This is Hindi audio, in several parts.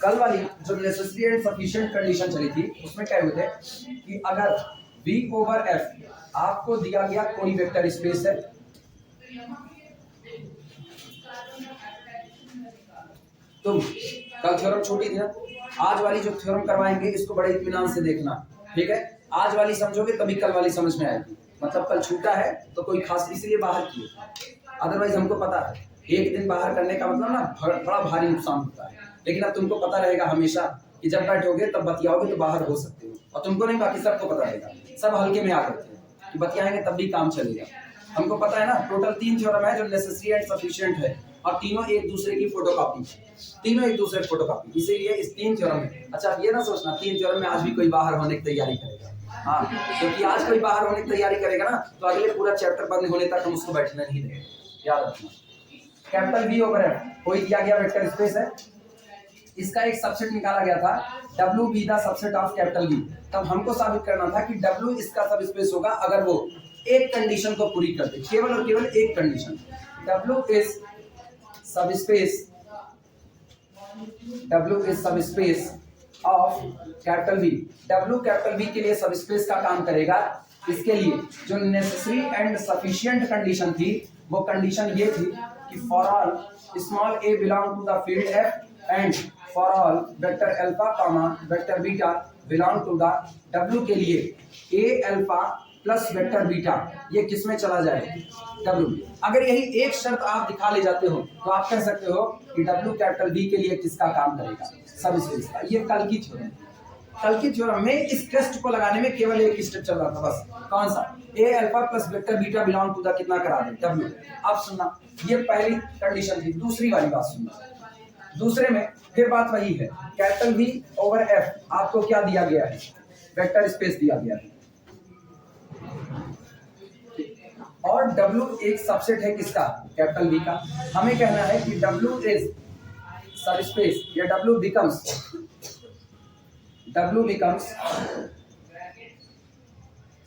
कल वाली जो नेसेसरी एंड सफिशिएंट कंडीशन चली थी उसमें क्या हुए थे कि अगर V ओवर F आपको दिया गया कोई वेक्टर स्पेस है, तो कल थ्योरम छोटी थी ना, आज वाली जो थ्योरम करवाएंगे इसको बड़े इत्मीनान से देखना, ठीक है। आज वाली समझोगे तभी कल वाली समझ में आएगी। मतलब कल छूटा है तो कोई खास इसलिए बाहर किए, अदरवाइज हमको पता है एक दिन बाहर करने का मतलब ना बड़ा भारी नुकसान होता है। लेकिन अब तुमको पता रहेगा हमेशा कि जब बैठोगे तब बतियाओगे तो बाहर हो सकते हो, और तुमको नहीं बाकी सबको पता रहेगा, सब हल्के में आ करते हैं कि बतियाएंगे तब भी काम चलेगा। हमको पता है ना टोटल 3 थ्योरम है जो नेसेसरी एंड सफिशिएंट है, और तीनों एक दूसरे की फोटोकॉपी, तीनों एक दूसरे की फोटोकॉपी, इसीलिए इस 3 थ्योरम में, अच्छा ये ना सोचना 3 थ्योरम में आज भी कोई बाहर होने की तैयारी करेगा, हाँ, क्योंकि आज कोई बाहर होने की तैयारी करेगा ना तो अगले पूरा चैप्टर बंद होने तक हम उसको बैठने नहीं देंगे, याद रखना। कैपिटल V ओवर F कोई दिया गया वेक्टर स्पेस है, इसका एक सबसेट निकाला गया था W be the subset of capital V। तब हमको साबित करना था कि W इसका सब स्पेस होगा अगर वो एक कंडीशन को पूरी कर दे, केवल और केवल एक कंडीशन, W इज सब space of capital V। W capital V के लिए सब स्पेस का काम करेगा। इसके लिए जो नेसेसरी एंड सफिशिएंट कंडीशन थी वो कंडीशन ये थी कि for all small a belong to the field F and for all vector alpha comma vector beta belong to the W के लिए a alpha plus vector beta ये किस में चला जाए, W। अगर यही एक शर्त आप दिखा ले जाते हो तो आप कह सकते हो कि W कैपिटल V के लिए किसका काम करेगा, सब स्पेस का। ये कल की थ्योरम, कल की थ्योरम में इस टेस्ट को लगाने में केवल एक स्टेप चल रहा था बस, कौन सा, a alpha plus vector beta belong to the कितना करा दे, W। अब सुनना, ये पहली कंडीशन थी। दूसरी वाली बात सुनना, दूसरे में फिर बात वही है, कैपिटल V ओवर F आपको क्या दिया गया है, वेक्टर स्पेस दिया गया है, और W एक सबसेट है किसका, कैपिटल V का। हमें कहना है कि W इज सब स्पेस, या W becomes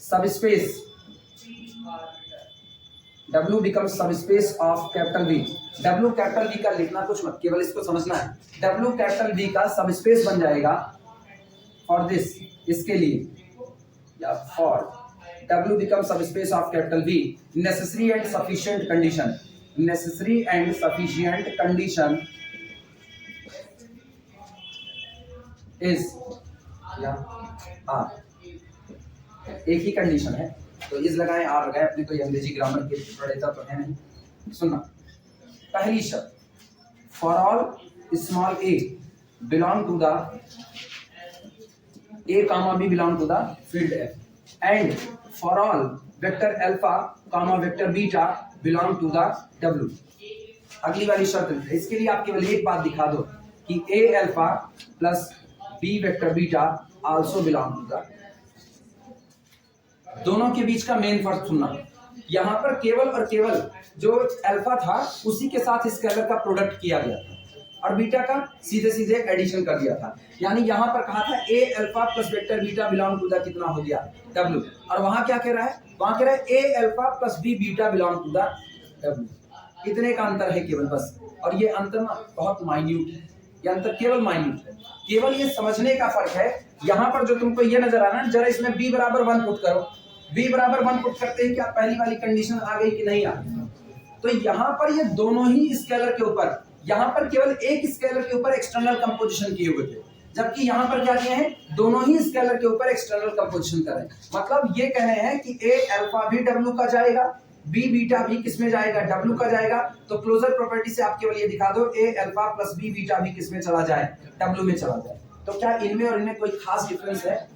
subspace, W becomes subspace of capital V। W capital V का लिखना कुछ मत, केवल इसको समझना है। W कैपिटल V का सबस्पेस बन जाएगा फॉर दिस, इसके लिए, या for W becomes subspace of capital V, necessary and sufficient condition, necessary and sufficient condition is, या R, एक ही कंडीशन है तो इस लगाएं आर लगाएं, अपने कोई अंग्रेजी ग्रामर के पढ़ेता तो है नहीं। सुनना, पहली शर्त, for all small a belong to the a comma b belong to the field F and for all vector alpha comma vector beta belong to the W। अगली वाली शर्त है, इसके लिए आप केवल एक बात दिखा दो कि a alpha plus b vector beta also belong to the. दोनों के बीच का मेन फर्क सुनना, यहां पर केवल और केवल जो अल्फा था उसी के साथ स्केलर का प्रोडक्ट किया गया था और बीटा का सीधे सीधे एडिशन कर दिया था। यानी यहां पर कहा था a alpha plus vector beta belong to the कितना हो गया, W। और वहां क्या कह रहा है, वहां कह रहा है a alpha plus b beta belong to the W। इतने का अंतर है केवल बस, और ये अंतर ना बहुत माइन्यूट है, ये अंतर केवल माइन्यूट है, केवल ये समझने का फर्क है। यहां पर जो तुमको ये नजर आ रहा है, जरा इसमें b बराबर 1 पुट करो, b बराबर 1 पुट करते ही क्या पहली वाली कंडीशन आ गई कि नहीं आ गई। तो यहां पर ये दोनों ही स्केलर के ऊपर, यहां पर केवल एक स्केलर के ऊपर एक्सटर्नल कंपोजिशन किए हुए थे, जबकि यहां पर क्या किए हैं, दोनों ही स्केलर के ऊपर एक्सटर्नल कंपोजिशन कर रहे हैं। मतलब ये कह रहे हैं कि a अल्फा भी W का जाएगा, b बीटा भी किसमें जाएगा, W का जाएगा। तो क्लोजर प्रॉपर्टी से आप केवल ये दिखा दो a alpha plus b beta भी किसमें चला जाए, W में चला जाए। तो क्या इनमें और इनमें कोई खास डिफरेंस है?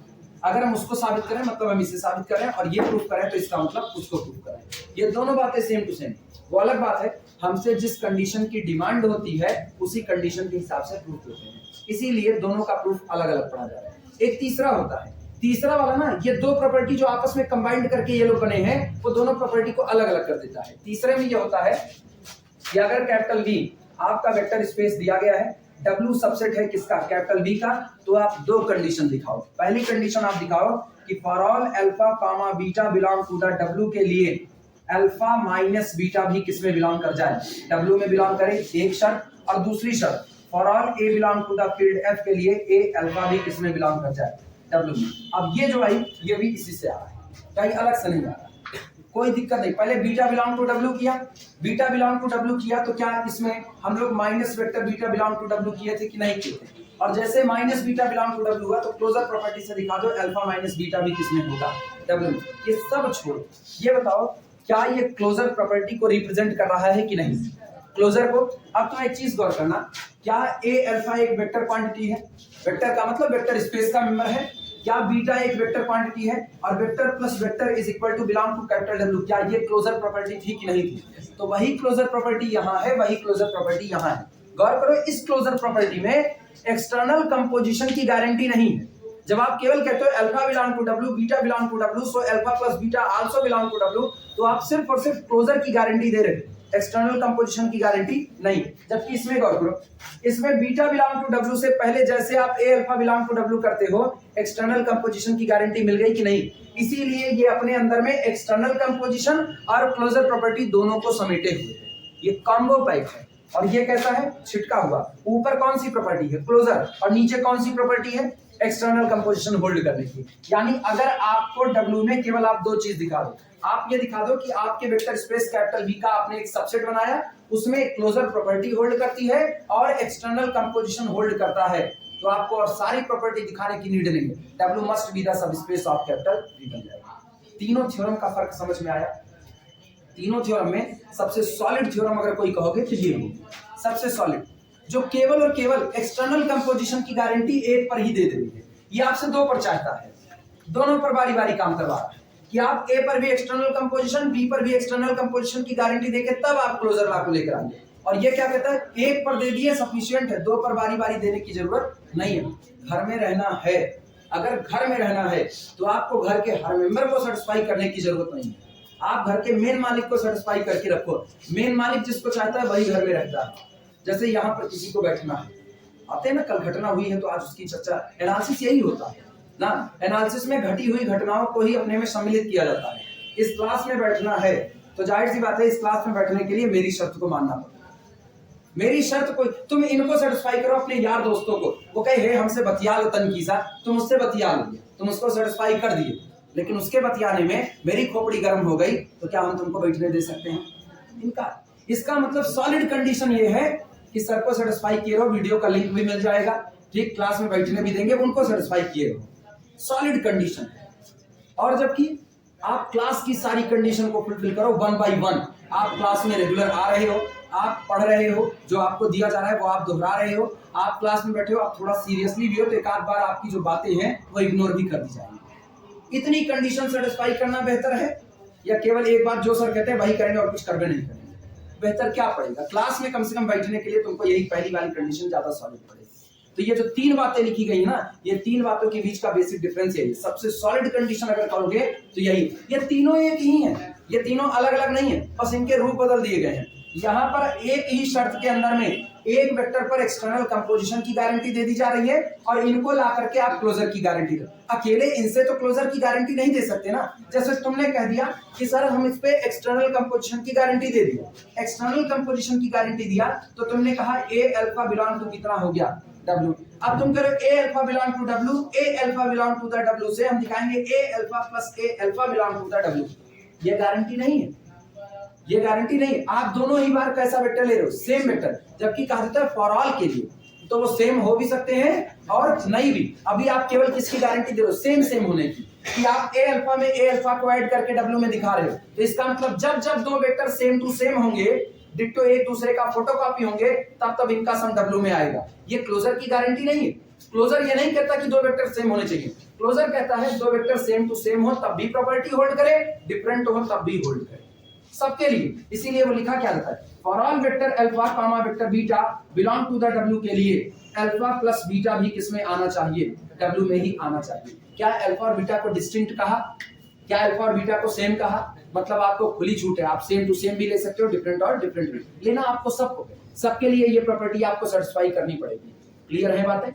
अगर हम उसको साबित करें मतलब हम इसे साबित करें, और ये प्रूफ करें तो इसका मतलब उसको प्रूफ करें। ये दोनों बातें सेम टू सेम। वो अलग बात है, हमसे जिस कंडीशन की डिमांड होती है उसी कंडीशन के हिसाब से प्रूफ होते हैं, इसीलिए दोनों का प्रूफ अलग अलग पढ़ा जा रहा है। एक तीसरा होता है, तीसरा वाला ना, ये दो प्रॉपर्टी जो आपस में कंबाइंड करके ये लोग बने हैं वो दोनों प्रॉपर्टी को अलग अलग कर देता है। तीसरे में ये होता है कि अगर कैपिटल V आपका वेक्टर स्पेस दिया गया है, W सबसेट है किसका, कैपिटल V का, तो आप दो कंडीशन दिखाओ। पहली कंडीशन आप दिखाओ कि for all alpha comma beta belong to the W के लिए अल्फा माइनस बीटा भी किसमें बिलोंग कर जाए, डब्ल्यू में बिलोंग करे, एक शर्त। और दूसरी शर्त for all a belong to the field F के लिए ए अल्फा भी किसमें बिलोंग कर जाए, डब्ल्यू में। अब ये जो आई ये भी इसी से आ रहा है, कहीं अलग से नहीं आ रहा, कोई दिक्कत नहीं। पहले बीटा बिलोंग टू डब्ल्यू किया, बीटा बिलोंग टू डब्ल्यू किया तो क्या इसमें हम लोग minus vector beta belong to W किए थे कि नहीं किए थे, और जैसे minus beta belong to W हुआ तो क्लोजर प्रॉपर्टी से दिखा दो अल्फा माइनस बीटा भी किसमें होगा, डब्ल्यू में। ये सब छोड़ो, ये बताओ क्या ये क्लोजर प्रॉपर्टी को रिप्रेजेंट कर रहा है कि नहीं, क्लोजर को। अब तुम एक चीज गौर करना, क्या ए अल्फा एक वेक्टर क्वांटिटी है, वेक्टर का मतलब वेक्टर स्पेस का मेंबर है, क्या बीटा एक वेक्टर क्वांटिटी है, और vector plus vector is equal to belong to capital W, क्या ये क्लोजर प्रॉपर्टी थी कि नहीं थी। तो वही क्लोजर प्रॉपर्टी यहाँ है, वही क्लोजर प्रॉपर्टी यहाँ है। गौर करो, इस क्लोजर प्रॉपर्टी में एक्सटर्नल कंपोजिशन की गारंटी नहीं है। जब आप केवल कहते हो alpha belong to W, beta belong to W, so alpha plus beta also belong to W, तो आप सिर्फ और सिर्फ क्लोजर की गारंटी दे रहे हो, एक्सटर्नल कंपोजिशन की गारंटी नहीं। जबकि इसमें गौर करो, इसमें बीटा बिलोंग टू डब्ल्यू से पहले जैसे आप ए अल्फा बिलोंग टू डब्ल्यू करते हो, एक्सटर्नल कंपोजिशन की गारंटी मिल गई कि नहीं। इसीलिए ये अपने अंदर में एक्सटर्नल कंपोजिशन और क्लोजर प्रॉपर्टी दोनों को समेटे हुए है, ये कॉम्बो पैक है। और ये कैसा है, छिटका हुआ। ऊपर कौन सी प्रॉपर्टी है, क्लोजर, और नीचे कौन सी प्रॉपर्टी है, एक्सटर्नल कंपोजिशन होल्ड करने की। यानी अगर आपको डब्ल्यू में केवल आप दो चीज दिखा दो, आप ये दिखा दो कि आपके वेक्टर स्पेस कैपिटल वी का आपने एक सबसेट बनाया, उसमें क्लोजर प्रॉपर्टी होल्ड करती है और एक्सटर्नल कंपोजिशन होल्ड करता है, तो आपको और सारी प्रॉपर्टी दिखाने की नीड नहीं है, W must be the subspace of capital V बन जाएगा। तीनों थ्योरम का फर्क समझ में आया। तीनों थ्योरम में सबसे सॉलिड थ्योरम अगर कोई कहोगे तो ये होगा सबसे सॉलिड, जो केवल और केवल एक्सटर्नल कंपोजिशन की गारंटी एक पर ही दे रही है। ये आपसे दो पर चाहता है, दोनों पर बारी बारी काम करवा रहा है कि आप ए पर भी एक्सटर्नल कंपोजिशन, बी पर भी एक्सटर्नल कंपोजिशन की गारंटी देके तब आप क्लोजर लॉ को लेकर आएंगे। और ये क्या कहता है, एक पर दे दिए सफिशिएंट है, दो पर बारी बारी देने की जरूरत नहीं है। घर में रहना है, अगर घर में रहना है तो आपको घर के हर मेंबर को सेटिस्फाई करने की जरूरत नहीं है। आप घर के मेन मालिक को सेटिस्फाई करके रखो, मेन मालिक जिसको चाहता है वही घर में रहता है। जैसे यहाँ पर किसी को बैठना है, आते हैं ना, कल घटना हुई है तो आज उसकी चर्चा, एनालिसिस यही होता है ना, एनालिसिस में घटी हुई घटनाओं को ही अपने में सम्मिलित किया जाता है। इस क्लास में बैठना है तो जाहिर सी बात है इस क्लास में बैठने के लिए मेरी शर्त को मानना पड़ेगा। मेरी शर्त को, तुम इनको सेटिस्फाई करो अपने यार दोस्तों को, वो कहे हे हमसे बतिया लो तनकीसा, तुम उससे बतिया लो, तुम उसको सेटिस्फाई कर दिए, लेकिन उसके बतियाने में मेरी खोपड़ी गर्म हो गई तो क्या हम तुमको बैठने दे सकते हैं, इनका। इसका मतलब सॉलिड कंडीशन ये है कि सर को सेटिस्फाई किए रहो, वीडियो का लिंक भी मिल जाएगा, ठीक, क्लास में बैठने भी देंगे, उनको सेटिस्फाई किए रहो, सॉलिड कंडीशन है। और जबकि आप क्लास की सारी कंडीशन को फुलफिल करो वन बाय वन, आप क्लास में रेगुलर आ रहे हो, आप पढ़ रहे हो, जो आपको दिया जा रहा है वो आप दोहरा रहे हो, आप क्लास में बैठे हो, आप थोड़ा सीरियसली भी हो तो एक आध बार आपकी जो बातें हैं वो इग्नोर भी कर दी जाएंगी। इतनी कंडीशन सेटिस्फाई करना बेहतर है या केवल एक बार जो सर कहते हैं वही करेंगे और कुछ करवे नहीं करेंगे? बेहतर क्या पड़ेगा? क्लास में कम से कम बैठने के लिए तुमको यही पहली वाली कंडीशन ज्यादा सॉलिड पड़ेगी। तो ये जो तीन बातें लिखी गई ना, ये तीन बातों के बीच का बेसिक डिफरेंस यही, सबसे सॉलिड कंडीशन अगर करोगे तो यही। ये तीनों एक ही हैं, ये तीनों अलग अलग नहीं है, बस इनके रूप बदल दिए गए हैं। यहाँ पर एक ही शर्त के अंदर में एक वेक्टर पर एक्सटर्नल कंपोजिशन की गारंटी दे दी जा रही है और इनको ला करके आप क्लोजर की गारंटी दो। अकेले इनसे तो क्लोजर की गारंटी नहीं दे सकते ना। जैसे तुमने कह दिया कि सर हम इस पे एक्सटर्नल कंपोजिशन की गारंटी दे दिया, एक्सटर्नल कंपोजिशन की गारंटी दिया तो तुमने कहा ए अल्फा बिलोंग टू कितना हो गया, W। अब तुम करो a alpha belong to W, a alpha belong to the W से हम दिखाएंगे a alpha plus a alpha belong to the W। ये गारंटी नहीं है, ये गारंटी नहीं। आप दोनों ही बार कैसा वेक्टर ले रहे हो, सेम वेक्टर, जबकि कहा जाता है फॉर ऑल के लिए तो वो सेम हो भी सकते हैं और नहीं भी। अभी आप केवल किसकी गारंटी दे रहे हो, सेम सेम होने की, कि आप ए अल्फा में ए अल्फा को ऐड करके W में दिखा रहे हो। तो इसका मतलब जब जब दो वेक्टर सेम टू सेम होंगे, डिट्टो एक दूसरे का फोटोकॉपी होंगे, तब तब इनका सम W में आएगा। ये क्लोजर की गारंटी नहीं है। क्लोजर ये नहीं कहता कि दो वेक्टर सेम होने चाहिए, क्लोजर कहता है दो वेक्टर सेम टू सेम हो तब भी प्रॉपर्टी होल्ड करे, डिफरेंट हो तब भी होल्ड करे, सबके लिए। इसीलिए वो लिखा क्या रहता है, for all vector alpha comma vector beta belong to the W के लिए अल्फा प्लस बीटा भी किसमें आना चाहिए, W में ही आना चाहिए। क्या अल्फा और बीटा को डिस्टिंक्ट कहा, क्या अल्फा और बीटा को सेम कहा? मतलब आपको खुली छूट है, आप सेम टू सेम भी ले सकते हो, डिफरेंट और डिफरेंट भी लेना आपको, सबको, सबके लिए ये प्रॉपर्टी आपको सेटिस्फाई करनी पड़ेगी। क्लियर है बातें?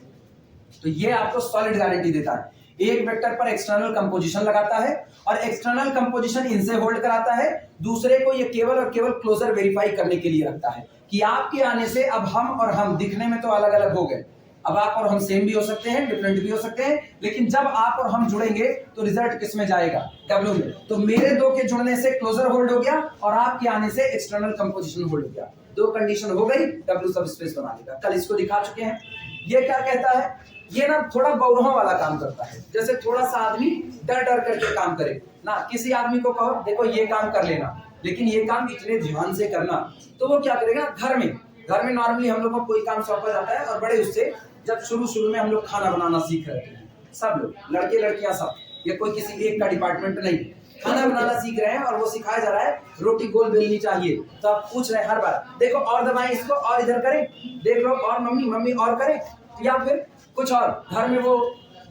तो ये आपको सॉलिड गारंटी देता है। एक वेक्टर पर एक्सटर्नल कंपोजिशन लगाता है और एक्सटर्नल कंपोजिशन इनसे होल्ड कराता है, दूसरे को ये केवल और केवल क्लोजर वेरीफाई करने के लिए रखता है कि आपके आने से अब हम और हम दिखने में तो अलग अलग हो गए, अब आप और हम सेम भी हो सकते हैं, डिफरेंट भी हो सकते हैं, लेकिन जब आप और हम जुड़ेंगे तो रिजल्ट किस में जाएगा, W में। तो मेरे दो के जुड़ने से क्लोजर होल्ड हो गया और आपके आने से एक्सटर्नल कंपोजिशन होल्ड हो गया, दो कंडीशन हो गई, W सब स्पेस बना लेगा। कल इसको दिखा चुके हैं। ये क्या कहता है, ये ना थोड़ा बौरों वाला काम करता है, जैसे थोड़ा सा आदमी डर डर करके काम करे ना, किसी आदमी को कहो देखो ये काम कर लेना, लेकिन ये काम इतने ध्यान से करना, तो वो क्या करेगा, घर में नॉर्मली हम लोग को कोई काम सौंपा जाता है और बड़े उससे, जब शुरू में हम लोग खाना बनाना सीख रहे हैं, सब लोग लड़के लड़कियां सब, ये कोई किसी एक का डिपार्टमेंट नहीं, खाना बनाना सीख रहे हैं और वो सिखाया जा रहा है रोटी गोल बेलनी चाहिए, तो आप पूछ रहे हैं हर बार देखो और दबाएं इसको और इधर करें, देख लो और मम्मी और करें, या फिर कुछ और घर में वो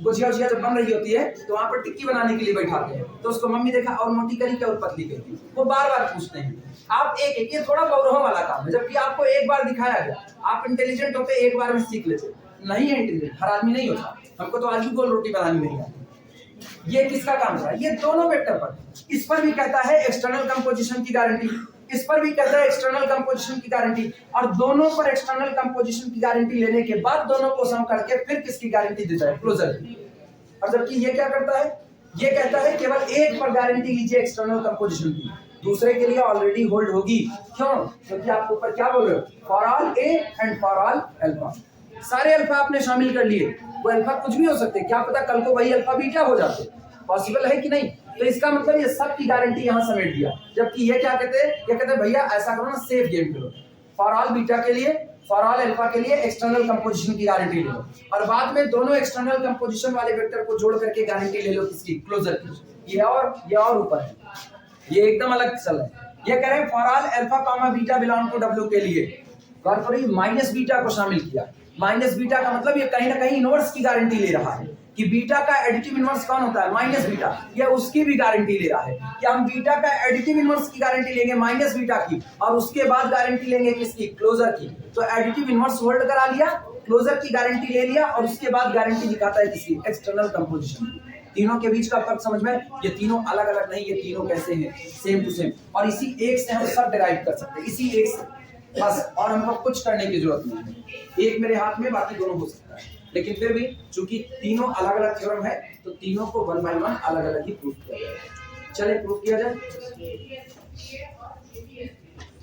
गुजिया जब बन रही होती है तो वहां पर टिक्की बनाने के लिए बैठाते हैं, तो उसको मम्मी देखा और मोटी करी क्या और पतली करी, वो बार बार पूछते हैं। आप एक ये थोड़ा बौरों वाला काम है, जबकि आपको एक बार दिखाया गया, आप इंटेलिजेंट होते एक बार में सीख लेते, नहीं है इंटेलिजेंट, हर आदमी नहीं होता, हमको तो आज भी गोल रोटी बनानी नहीं आती। ये किसका काम है, ये दोनों वेक्टर पर, इस पर भी कहता है एक्सटर्नल कंपोजिशन की गारंटी, इस पर भी कहता है एक्सटर्नल कंपोजिशन की गारंटी, और दोनों पर एक्सटर्नल कंपोजिशन की गारंटी लेने के बाद दोनों को सम करके फिर किसकी गारंटी देता है, क्लोजर की। और जबकि ये क्या करता है, ये कहता है केवल एक पर गारंटी लीजिए एक्सटर्नल कंपोजिशन की, दूसरे के लिए ऑलरेडी होल्ड होगी, क्यों, क्योंकि आप ऊपर क्या बोल रहे हो, for all A and for all alpha, सारे अल्फा आपने शामिल कर लिए, वो अल्फा कुछ भी हो सकते, क्या पता कल को वही अल्फा बीटा हो जाते, पॉसिबल है कि नहीं, तो इसका मतलब ये सब की गारंटी यहां समेट दिया। जबकि ये क्या कहते हैं, ये कहते हैं भैया ऐसा करो ना, safe game Khelo, for all beta के लिए, फॉर ऑल अल्फा के लिए एक्सटर्नल कंपोजिशन की गारंटी ले लो, और बाद में दोनों एक्सटर्नल कंपोजिशन वाले वेक्टर को जोड़ करके गारंटी ले लो किसकी, क्लोजर की। ये और ऊपर है, ये एकदम अलग चल है। ये कह रहे हैं for all alpha comma beta belong to W के लिए, और फिर माइनस बीटा को शामिल किया, माइनस बीटा का मतलब ये कहीं ना कहीं इनवर्स की गारंटी ले रहा है कि बीटा का एडिटिव इनवर्स कौन होता है, माइनस बीटा, ये उसकी भी गारंटी ले रहा है कि हम बीटा का एडिटिव इनवर्स की गारंटी लेंगे माइनस बीटा की, और उसके बाद गारंटी लेंगे किसकी, क्लोजर की। तो एडिटिव इनवर्स होल्ड करा लिया, क्लोजर की गारंटी ले लिया, और उसके बाद गारंटी दिखाता है किसकी, एक्सटर्नल कंपोजिशन। तीनों के बीच का फर्क समझ में, ये तीनों अलग अलग नहीं, ये तीनों कैसे हैं, सेम टू सेम, और इसी एक से हम सब डिराइव कर सकते हैं, इसी एक से बस, और हमको कुछ करने की जरूरत नहीं है। एक मेरे हाथ में, बाकी दोनों हो सकता है, लेकिन फिर भी चूंकि तीनों अलग अलग थ्योरम है तो तीनों को वन बाय वन अलग अलग ही प्रूफ किया जाए। चले प्रूफ किया जाए।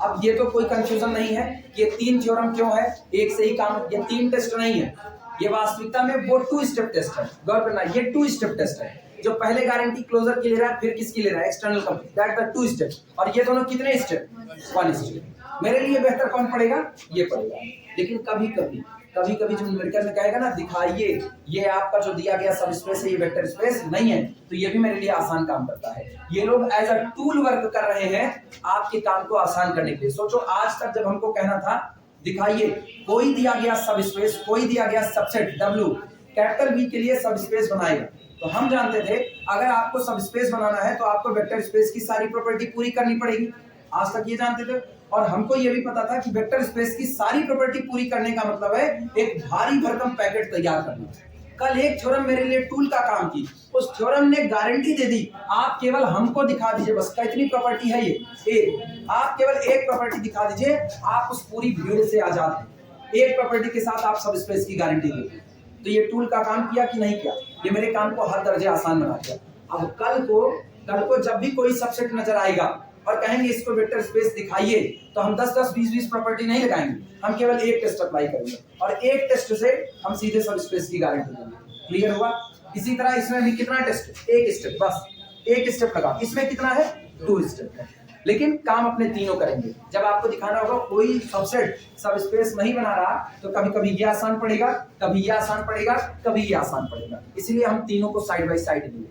अब ये तो कोई कंफ्यूजन नहीं है, ये तीन थ्योरम क्यों है, एक से ही काम, ये तीन टेस्ट नहीं है, ये वास्तविकता में वो 2 स्टेप टेस्ट है, गौर करना, ये 2 स्टेप टेस्ट है, जो पहले गारंटी क्लोजर की ले रहा है, फिर किसकी ले रहा है, external composition, that the 2 step, और ये दोनों कितने स्टेप, 1 स्टेप। मेरे लिए बेहतर कौन पड़ेगा, ये पड़ेगा, लेकिन कभी कभी जो न्यूमेरिकल में कहेगा ना दिखाइए ये आपका जो दिया गया सब स्पेस है, ये वेक्टर स्पेस नहीं है, तो ये भी मेरे लिए आसान काम करता है। ये लोग एज अ टूल वर्क कर रहे हैं आपके काम को आसान करने के लिए। सोचो आज तक जब हमको कहना था दिखाइए कोई दिया गया सब स्पेस, कोई दिया गया सबसेट W कैपिटल V के लिए सब स्पेस बनाएगा, तो हम जानते थे अगर आपको सब स्पेस बनाना है तो आपको वेक्टर स्पेस की सारी प्रॉपर्टी पूरी करनी पड़ेगी, आज तक ये जानते थे। और हमको ये भी पता था कि वेक्टर स्पेस की सारी प्रॉपर्टी पूरी करने का मतलब है एक भारी भरकम पैकेट तैयार करना। कल एक थ्योरम मेरे लिए टूल का काम की, उस थ्योरम ने गारंटी दे दी आप केवल हमको दिखा दीजिए बस कितनी प्रॉपर्टी है ये एक, आप केवल एक प्रॉपर्टी दिखा दीजिए, आप उस पूरी भीड़ से आजाद हैं, एक प्रॉपर्टी के साथ आप सब स्पेस की गारंटी देंगे। तो ये टूल का काम किया कि नहीं किया, ये मेरे काम को हर दर्जे आसान बना दिया। अब कल को जब भी कोई सबसेट नजर आएगा और कहेंगे इसको वेक्टर स्पेस दिखाइए, तो हम 10-10, 20-20 प्रॉपर्टी नहीं लगाएंगे, हम केवल एक टेस्ट अप्लाई करेंगे और एक टेस्ट से हम सीधे सब स्पेस की गारंटी देंगे। क्लियर हुआ? इसी तरह इसमें भी कितना टेस्ट, एक स्टेप, बस एक स्टेप लगा, इसमें कितना है 2 स्टेप है, लेकिन काम अपने तीनों करेंगे। जब आपको दिखाना होगा कोई सबसेट सब स्पेस नहीं बना रहा तो कभी कभी ये आसान पड़ेगा, कभी ये आसान पड़ेगा, कभी ये आसान पड़ेगा, इसलिए हम तीनों को साइड बाय साइड लेंगे।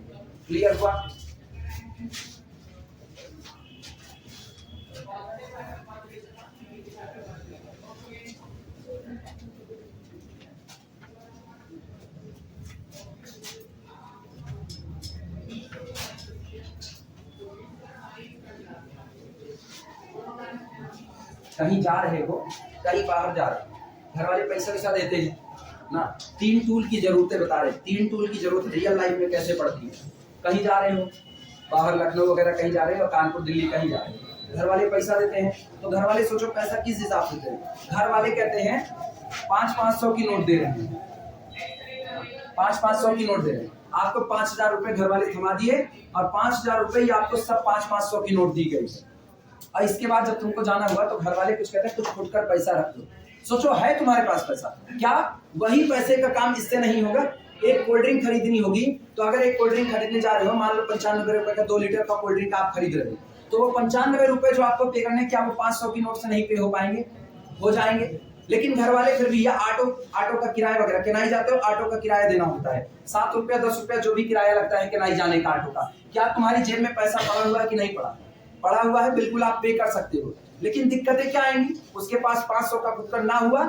क्लियर हुआ? कहीं जा रहे हो, कहीं बाहर जा रहे हो, घर वाले पैसा वैसा देते हैं, ना। 3 टूल की जरूरतें बता रहे, 3 टूल की जरूरत रियल लाइफ में कैसे पड़ती है। कहीं जा रहे हो, बाहर लखनऊ वगैरह कहीं जा रहे हो, कानपुर दिल्ली कहीं जा रहे हो, घर वाले पैसा देते हैं, तो घर वाले सोचो पैसा किस हिसाब से देते हैं। घर वाले कहते हैं 500-500 की नोट दे रहे हैं, 500-500 की नोट दे रहे हैं, आपको 5,000 रुपए घर वाले थमा दिए और 5,000 रुपए आपको सब 500-500 की नोट दी गई। और इसके बाद जब तुमको जाना हुआ तो घर वाले कुछ कहते हैं कुछ फुटकर पैसा रख दो। सोचो है तुम्हारे पास पैसा, क्या वही पैसे का काम इससे नहीं होगा। एक कोल्ड ड्रिंक खरीदनी होगी तो अगर एक कोल्ड ड्रिंक खरीदने जा रहे हो, मान लो 95 रुपए का 2 लीटर का कोल्ड ड्रिंक आप खरीद रहे हो, तो वो 95 रुपए जो आपको पे करने, क्या वो 500 की नोट से नहीं पे हो पाएंगे? हो जाएंगे। लेकिन घर वाले फिर भी, या ऑटो का किराया वगैरह, किनाई जाते हो ऑटो का किराया देना होता है, 7 रुपया 10 रुपया जो भी किराया लगता है किनाई जाने का ऑटो का, क्या तुम्हारी जेब में पैसा पड़ा हुआ है कि नहीं पड़ा? पड़ा हुआ है, बिल्कुल आप पे कर सकते हो। लेकिन दिक्कतें क्या आएंगी, उसके पास 500 का फुटकर ना हुआ।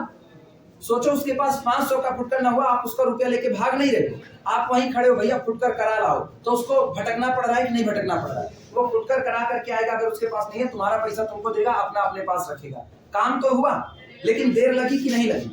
सोचो उसके पास 500 का फुटकर ना हुआ, आप उसका रुपया लेके भाग नहीं रहे हो, आप वहीं खड़े हो, भैया फुटकर करा लाओ, तो उसको भटकना पड़ रहा है कि नहीं भटकना पड़ रहा है? वो फुटकर करा करके आएगा, अगर उसके पास नहीं है तुम्हारा पैसा तुमको देगा, अपना अपने पास रखेगा। काम तो हुआ लेकिन देर लगी कि नहीं लगी?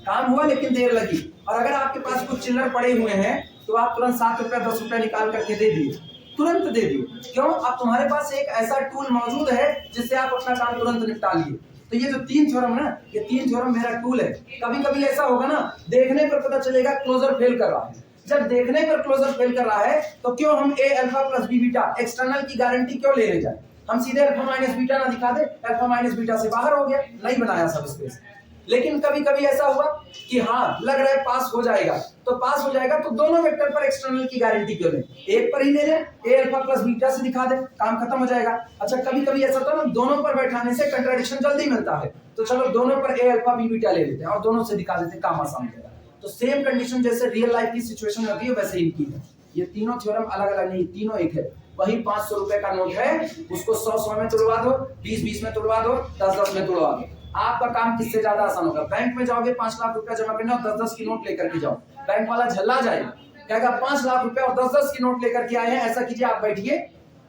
काम हुआ लेकिन देर लगी। और अगर आपके पास कुछ चिल्लर पड़े हुए हैं तो आप तुरंत 7 रुपया 10 रुपया निकाल करके दे दिए, तुरंत दे दिए। क्यों? अब तुम्हारे पास एक ऐसा टूल मौजूद है जिससे आप अपना काम तुरंत निपटा लिए। तो ये जो 3 थ्योरम ना, ये 3 थ्योरम मेरा टूल है। कभी कभी ऐसा होगा ना, देखने पर पता चलेगा क्लोजर फेल कर रहा है। जब देखने पर क्लोजर फेल कर रहा है तो क्यों हम a alpha plus b beta external की गारंटी क्यों लेने जाए? हम सीधे अल्फा माइनस बीटा ना दिखा दे, अल्फा माइनस बीटा से बाहर हो गया, नहीं बनाया सब स्पेस। लेकिन कभी कभी ऐसा हुआ कि हाँ लग रहा है पास हो जाएगा, तो पास हो जाएगा तो दोनों वेक्टर पर एक्सटर्नल की गारंटी क्यों लें? एक पर ही ले लें, ए अल्फा प्लस बीटा से दिखा दें, काम खत्म हो जाएगा। अच्छा कभी कभी ऐसा होता है ना, दोनों पर बैठाने से कंट्राडिक्शन जल्दी मिलता है, तो चलो दोनों पर ए अल्फा बी बीटा ले लेते हैं और दोनों से दिखा देते हैं, काम आसान हो जाएगा। तो सेम कंडीशन जैसे रियल लाइफ की सिचुएशन होती है वैसे इनकी है। ये तीनों थ्योरम अलग अलग नहीं, तीनों एक है। वही 500 रुपए का नोट है, उसको 100-100 में तुड़वा दो, 20-20 में तुड़वा दो, 10-10 में तुड़वा दो। आपका काम किससे ज्यादा आसान होगा? बैंक में जाओगे 5 लाख रुपया जमा करने और 10-10 की नोट लेकर के जाओ, बैंक वाला झल्ला जाएगा, कहेगा 5 लाख रुपया और 10-10 की नोट लेकर के आए हैं, ऐसा कीजिए आप बैठिए।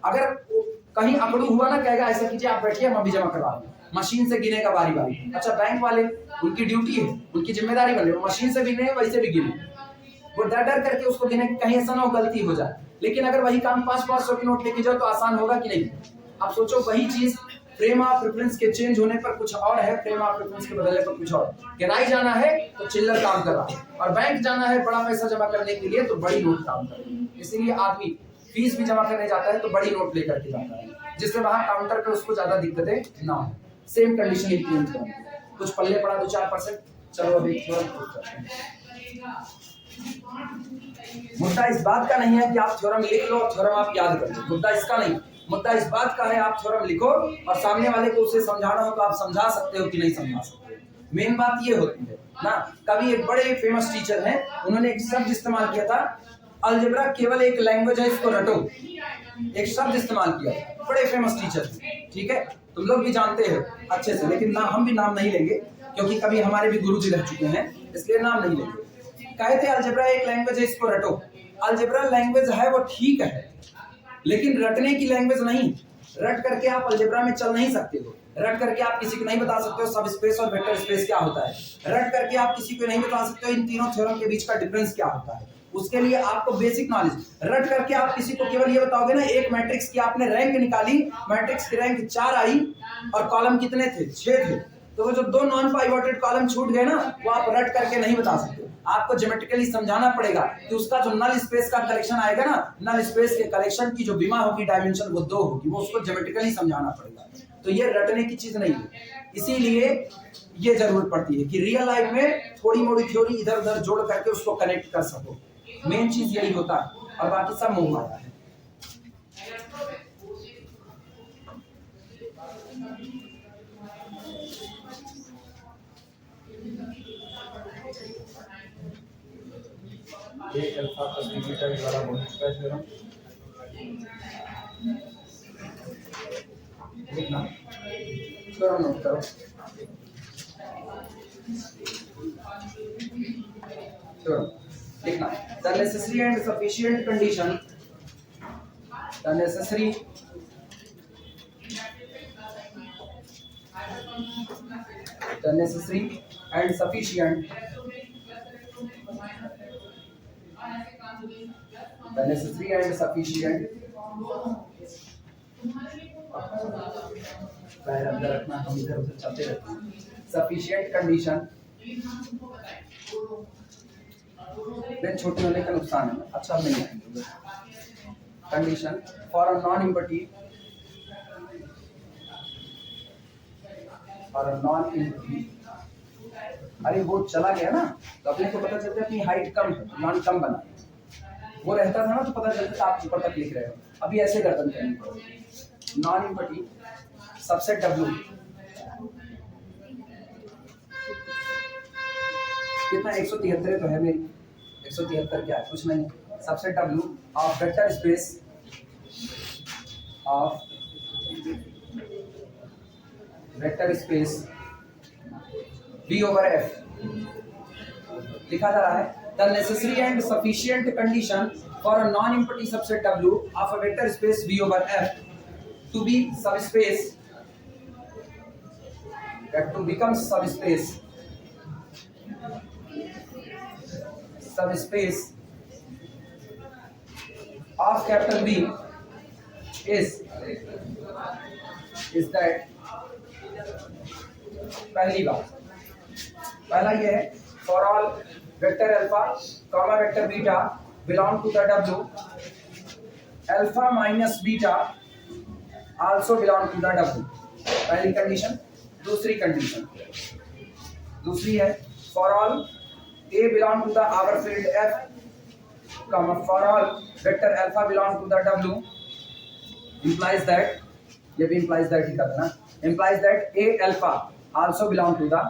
अगर कहीं अकड़ू हुआ ना, कहेगा ऐसा कीजिए आप बैठिए, हम अभी जमा करवा रहे हैं। मशीन से गिनेगा बारी बारी। अच्छा बैंक वाले, उनकी ड्यूटी है, उनकी जिम्मेदारी बन रही है, मशीन से भी गिने वैसे भी गिने, वो डर डर करके उसको गिने, कहीं ऐसा ना हो गलती हो जाए। लेकिन अगर वही काम 500 की नोट लेके जाओ तो आसान होगा कि नहीं? आप सोचो वही चीज फ्रेम ऑफ रेफरेंस के चेंज होने पर कुछ और है, फ्रेम ऑफ रेफरेंस के बदलने पर कुछ और। किराए जाना है तो चिल्लर काम कर रहा है, और बैंक जाना है बड़ा पैसा जमा करने के लिए तो बड़ी नोट काम कर रही है। इसीलिए आदमी फीस भी जमा करने जाता है तो बड़ी नोट लेकर के जाता है, जिससे वहां काउंटर पे उसको ज्यादा दिक्कतें ना हो। सेम कंडीशन इंप्लीमेंट करें, कुछ पल्ले पड़ा 2-4%। चलो अभी मुद्दा इस बात का नहीं है कि आप थ्योरम लिख लो और थ्योरम आप याद कर लो, मुद्दा इसका नहीं। मुद्दा इस बात का है आप थ्योरम लिखो और सामने वाले को उसे समझाना हो तो आप समझा सकते हो कि नहीं समझा सकते। मेन बात ये होती है ना। कभी एक बड़े फेमस टीचर हैं, उन्होंने एक शब्द इस्तेमाल किया था, अलजेब्रा केवल एक लैंग्वेज है, इसको रटो, एक शब्द इस्तेमाल किया। बड़े फेमस टीचर, ठीक है, तुम लोग भी जानते हो अच्छे से, लेकिन ना हम भी नाम नहीं लेंगे क्योंकि कभी हमारे भी गुरुजी रह चुके हैं, इसलिए नाम नहीं लेंगे। कहे थे अलजेब्रा एक लैंग्वेज है, इसको रटो। अलजेब्रा लैंग्वेज है वो ठीक है, लेकिन रटने की लैंग्वेज नहीं। रट करके आप अलजेब्रा में चल नहीं सकते हो, रट करके आप किसी को नहीं बता सकते हो सब स्पेस और वेक्टर स्पेस क्या होता है, रट करके आप किसी को नहीं बता सकते हो इन तीनों थ्योरम के बीच का डिफरेंस क्या होता है। उसके लिए आपको बेसिक नॉलेज, रट करके आप किसी को केवल ये बताओगे ना, एक मैट्रिक्स की आपने रैंक निकाली, मैट्रिक्स की रैंक 4 आई और कॉलम कितने थे? 6 थे, तो वो जो 2 नॉन पाइवोटेड कॉलम छूट गए ना, वो आप रट करके नहीं बता सकते। आपको ज्योमेट्रिकली समझाना पड़ेगा कि उसका जो नल स्पेस का कलेक्शन आएगा ना, नल स्पेस के कलेक्शन की जो बीमा होगी डायमेंशन वो 2 होगी, वो उसको ज्योमेट्रिकली समझाना पड़ेगा। तो ये रटने की चीज नहीं है, इसीलिए ये जरूरत पड़ती है कि रियल लाइफ में थोड़ी मोड़ी थ्योरी इधर उधर जोड़ करके उसको कनेक्ट कर सको। मेन चीज यही होता है, और बाकी सब मोह माया है। अल्फा प्लस बी बीटा के द्वारा बन चुका है थ्योरम, लिखना थ्योरम नोट करो। थ्योरम लिखना, the necessary and sufficient condition, the necessary and sufficient the necessary and sufficient, पैर अंदर रखना, हम इधर उधर चलते रहते हैं, सफिशिएंट कंडीशन, देन छोटे होने का नुकसान है, अच्छा नहीं है, condition for a non empty, और नॉन इम्पटी, अरे वो चला गया ना तो अपने को पता चलता है कि हाइट कम है, नॉन कम बना, वो रहता था ना तो पता चलता था आप ऊपर तक लिख रहे हो, अभी ऐसे गर्दन करनी पड़ेगी। नॉन इम्पटी सबसेट W कितना 173 तो है मेरी, 173 क्या है, कुछ नहीं, subset W of vector space of vector space V over F लिखा जा रहा है the necessary and sufficient condition for a non empty subset W of a vector space V over F to be subspace, that to become subspace of capital V is that, पहली बात, पहला ये है for all vector alpha comma vector beta belong to the W, alpha minus beta also belong to the W, पहली कंडीशन। दूसरी कंडीशन, दूसरी है for all A belong to the our field F comma for all vector alpha belong to the W implies that, ये भी implies that ही करना, implies that A alpha also belong to the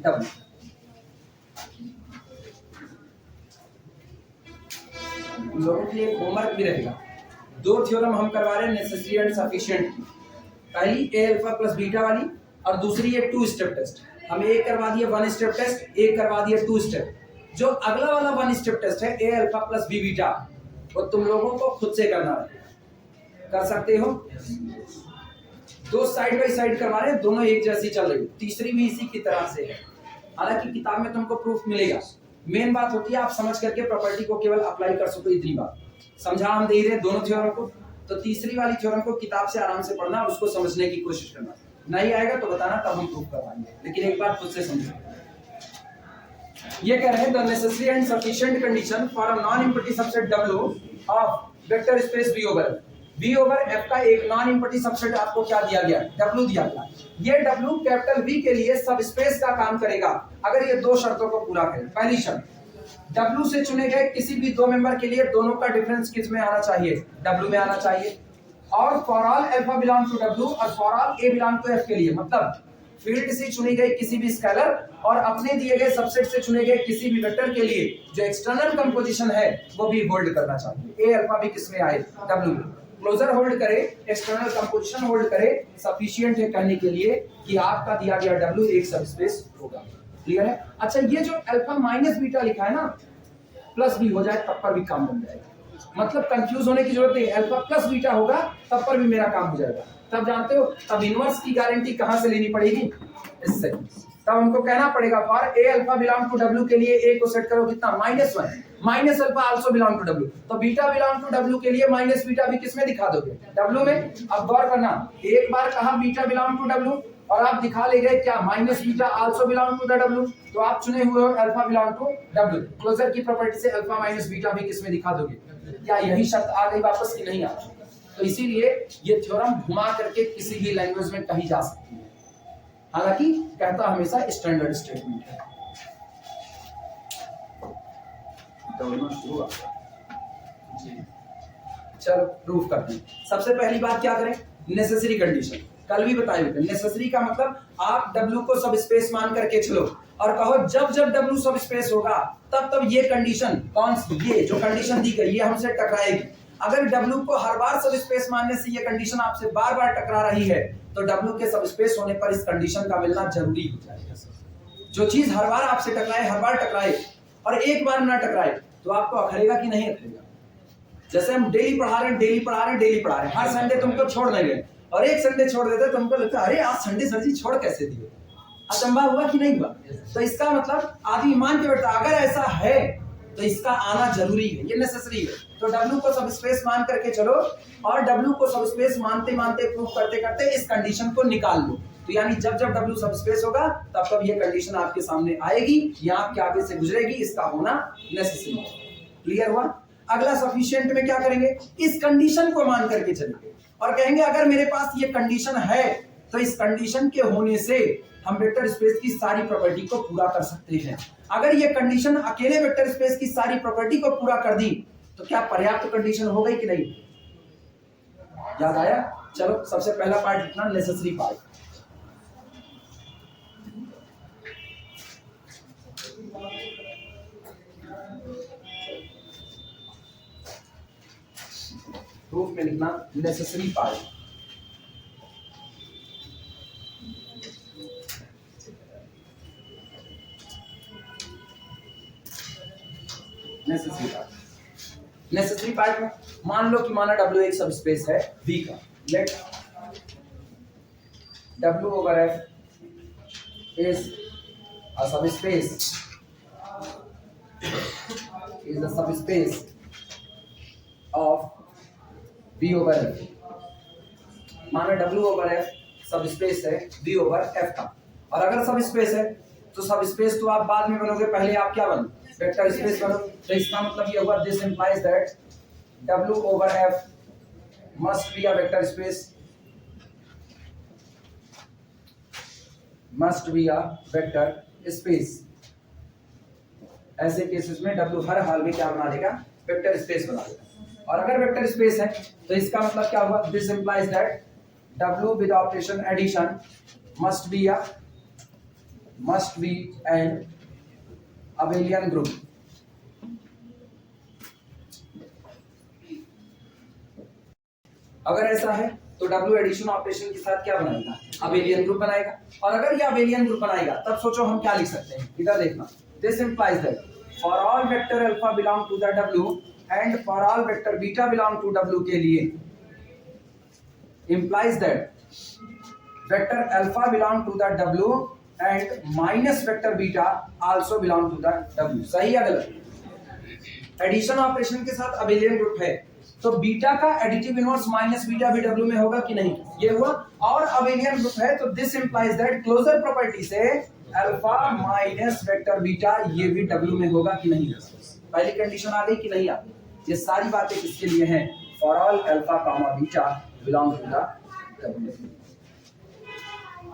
W। लोगों के लिए होमवर्क भी रहेगा, दो थ्योरम हम करवा रहे हैं नेसेसरी एंड सफिशिएंट की, पहली A अल्फा प्लस बीटा वाली और दूसरी है 2 स्टेप टेस्ट। हम एक करवा दिए 1 स्टेप टेस्ट, एक करवा दिए 2 स्टेप। जो अगला वाला 1 स्टेप टेस्ट है A alpha plus B beta, वो तुम लोगों को खुद से करना है, कर सकते हो, दो साइड बाई साइड करवा रहे हैं, दोनों एक जैसी चल रही, तीसरी भी इसी की तरह से है। हालांकि किताब में तुमको प्रूफ मिलेगा, मेन बात होती है आप समझ करके प्रॉपर्टी को केवल अप्लाई कर सको, इतनी बात समझा हम दे रहे दोनों थ्योरम को, तो तीसरी वाली थ्योरम को किताब से आराम से पढ़ना और उसको समझने की कोशिश करना, नहीं आएगा तो बताना, तब हम प्रूफ करवाएंगे, लेकिन एक बार खुद से समझो। ये कह रहे हैं the necessary and sufficient condition for a non empty subset W of vector space V over F का एक नॉन इम्पटी सबसेट आपको क्या दिया गया, W दिया गया। ये W कैपिटल V के लिए सब स्पेस का काम करेगा अगर ये दो शर्तों को पूरा करे। पहली शर्त, W से चुने गए किसी भी दो मेंबर के लिए दोनों का डिफरेंस किस में आना चाहिए, W में आना चाहिए। और for all alpha belong to W और for all A belong to F के लिए, मतलब फील्ड से चुनी गई किसी भी स्केलर और अपने दिए गए सबसेट से चुने गए किसी भी वेक्टर के लिए जो एक्सटर्नल कंपोजिशन है वो भी होल्ड करना चाहिए। A अल्फा भी किस में आए, W में। क्लोजर होल्ड करे, एक्सटर्नल कंपोजिशन होल्ड करे, सफिशिएंट है कहने के लिए कि आपका दिया गया W एक सबस्पेस होगा। क्लियर है? अच्छा, ये जो अल्फा माइनस बीटा लिखा है ना, प्लस भी हो जाए तब पर भी काम बन जाएगा, मतलब कंफ्यूज होने की जरूरत नहीं, अल्फा प्लस बीटा होगा तब पर भी मेरा काम हो जाएगा। तब जानते हो तब इनवर्स की गारंटी कहां से लेनी पड़ेगी, इससे। तब हमको कहना पड़ेगा for A alpha belong to W के लिए A को सेट करो कितना, -1, minus alpha also belong to W, तो बीटा बिलोंग टू W के लिए माइनस बीटा भी किसमें दिखा दोगे, W में। अब गौर करना, एक बार कहा बीटा बिलोंग टू W और आप दिखा ले गए क्या, minus beta also belong to the W, तो आप चुने हुए हो alpha belong to W। Closure की प्रॉपर्टी से अल्फा माइनस बीटा भी किसमें दिखा दोगे, क्या यही शर्त आ गई वापस की नहीं आ? तो इसीलिए ये थ्योरम घुमा करके किसी भी लैंग्वेज में कही जा सकती है, हालांकि कहता हमेशा स्टैंडर्ड स्टेटमेंट है। चलो प्रूफ करते हैं। सबसे पहली बात क्या करें, नेसेसरी कंडीशन। कल भी बताए हुए, नेसेसरी का मतलब आप W को सब स्पेस मान करके चलो और कहो जब जब W सब स्पेस होगा तब तब ये कंडीशन, कौन सी, ये जो कंडीशन दी गई ये हमसे टकराएगी। अगर W को हर बार सब स्पेस मानने से ये कंडीशन आपसे बार बार टकरा रही है तो W के सब स्पेस होने पर इस कंडीशन का मिलना जरूरी हो जाएगा। जो चीज हर बार आपसे टकराए, हर बार टकराए और एक बार ना टकराए तो आपको अखरेगा कि नहीं अखरेगा। जैसे हम डेली पढ़ा रहे हैं, हर संडे तुमको छोड़ नहीं गए और एक संडे छोड़ देते तुमको लगता है अरे आज संडे सर जी छोड़ कैसे दिए, अचंभा हुआ कि नहीं हुआ। तो इसका मतलब आदमी मान के बैठता, अगर ऐसा है तो इसका आना जरूरी है, ये नेसेसरी है। तो W को सब स्पेस मान करके चलो और W को सब स्पेस मानते मानते प्रूव करते करते इस कंडीशन को निकाल लो। तो यानी जब जब W सब स्पेस होगा तब तब ये कंडीशन आपके सामने आएगी या आपके आगे से गुजरेगी, इसका होना नेसेसरी है। क्लियर हुआ? अगला सफिशिएंट में क्या करेंगे, इस कंडीशन को मान करके चलेंगे और कहेंगे अगर मेरे पास ये कंडीशन है तो इस कंडीशन के होने से हम वेक्टर स्पेस की सारी प्रॉपर्टी को पूरा कर सकते हैं। अगर ये कंडीशन अकेले वेक्टर स्पेस की सारी प्रॉपर्टी को पूरा कर दी तो क्या पर्याप्त कंडीशन हो गई कि नहीं? याद आया? चलो सबसे पहला पार्ट लिखना, नेसेसरी पार्ट। प्रूफ में लिखना नेसेसरी पार्ट। नेसेसरी पार्ट में मान लो कि माना W एक सब स्पेस है V का, late W over F is a subspace of V over F। माना W over F सब स्पेस है V over F का, और अगर सब स्पेस है तो सब स्पेस तो आप बाद में बनोगे, पहले आप क्या बनो, वेक्टर स्पेस बनो। तो इसका मतलब ये हुआ this implies that W over F must be a vector space, must be a vector space। ऐसे केसेस में W हर हाल में क्या बना देगा, वेक्टर स्पेस बना देगा। और अगर वेक्टर स्पेस है तो इसका मतलब क्या हुआ, this implies that W with operation addition must be an abelian group। अगर ऐसा है तो W एडिशन ऑपरेशन के साथ क्या बनाएगा, अबेलियन ग्रुप बनाएगा। और अगर ये अबेलियन ग्रुप बनाएगा तब सोचो हम क्या लिख सकते हैं, इधर देखना, this implies that for all vector alpha belong to the W and for all vector beta belong to W के लिए implies that vector alpha belong to the W and minus vector beta also belong to the W। सही या गलत? एडिशन ऑपरेशन के साथ अबेलियन ग्रुप है तो बीटा का एडिटिव इनवर्स माइनस बीटा भी W में होगा कि नहीं, ये हुआ। और अबेलियन ग्रुप है तो this implies that closure property से अल्फा माइनस वेक्टर बीटा ये भी W में होगा कि नहीं। पहली कंडीशन आ गई कि नहीं आ गई? ये सारी बातें किसके लिए हैं, for all alpha comma beta belong to the W।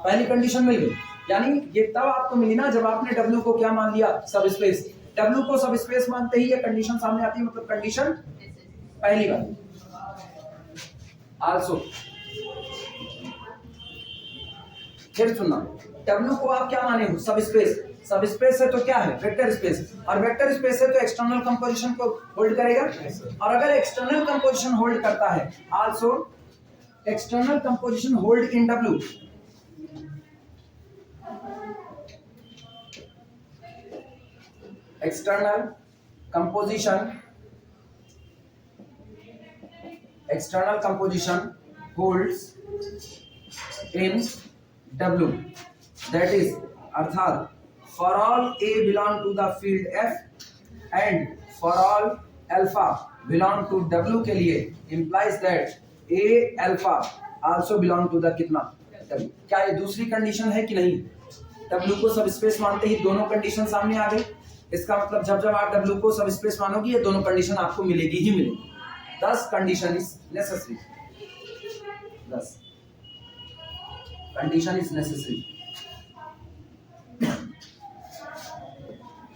पहली कंडीशन मिल गई, यानी ये तब आपको मिली ना जब आपने W को क्या मान लिया, सब स्पेस। W को सब स्पेस मानते ही ये कंडीशन सामने आती है, मतलब कंडीशन पहली बात। आल्सो फिर सुनना, W को आप क्या माने हो, सब स्पेस। सब स्पेस है तो क्या है, वेक्टर स्पेस, और वेक्टर स्पेस है तो एक्सटर्नल कंपोजिशन को होल्ड करेगा। और अगर एक्सटर्नल कंपोजिशन होल्ड करता है, also external composition hold in W। External composition holds in W, that is अर्थात for all A belong to the field F and for all alpha belong to W के लिए implies that A alpha also belong to the कितना W। क्या ये दूसरी कंडीशन है कि नहीं? W को सब स्पेस मानते ही दोनों कंडीशन सामने आ गई। इसका मतलब जब जब आप W को सब स्पेस मानोगे ये दोनों कंडीशन आपको मिलेगी ही मिलेगी। Thus condition is necessary। Thus condition is necessary।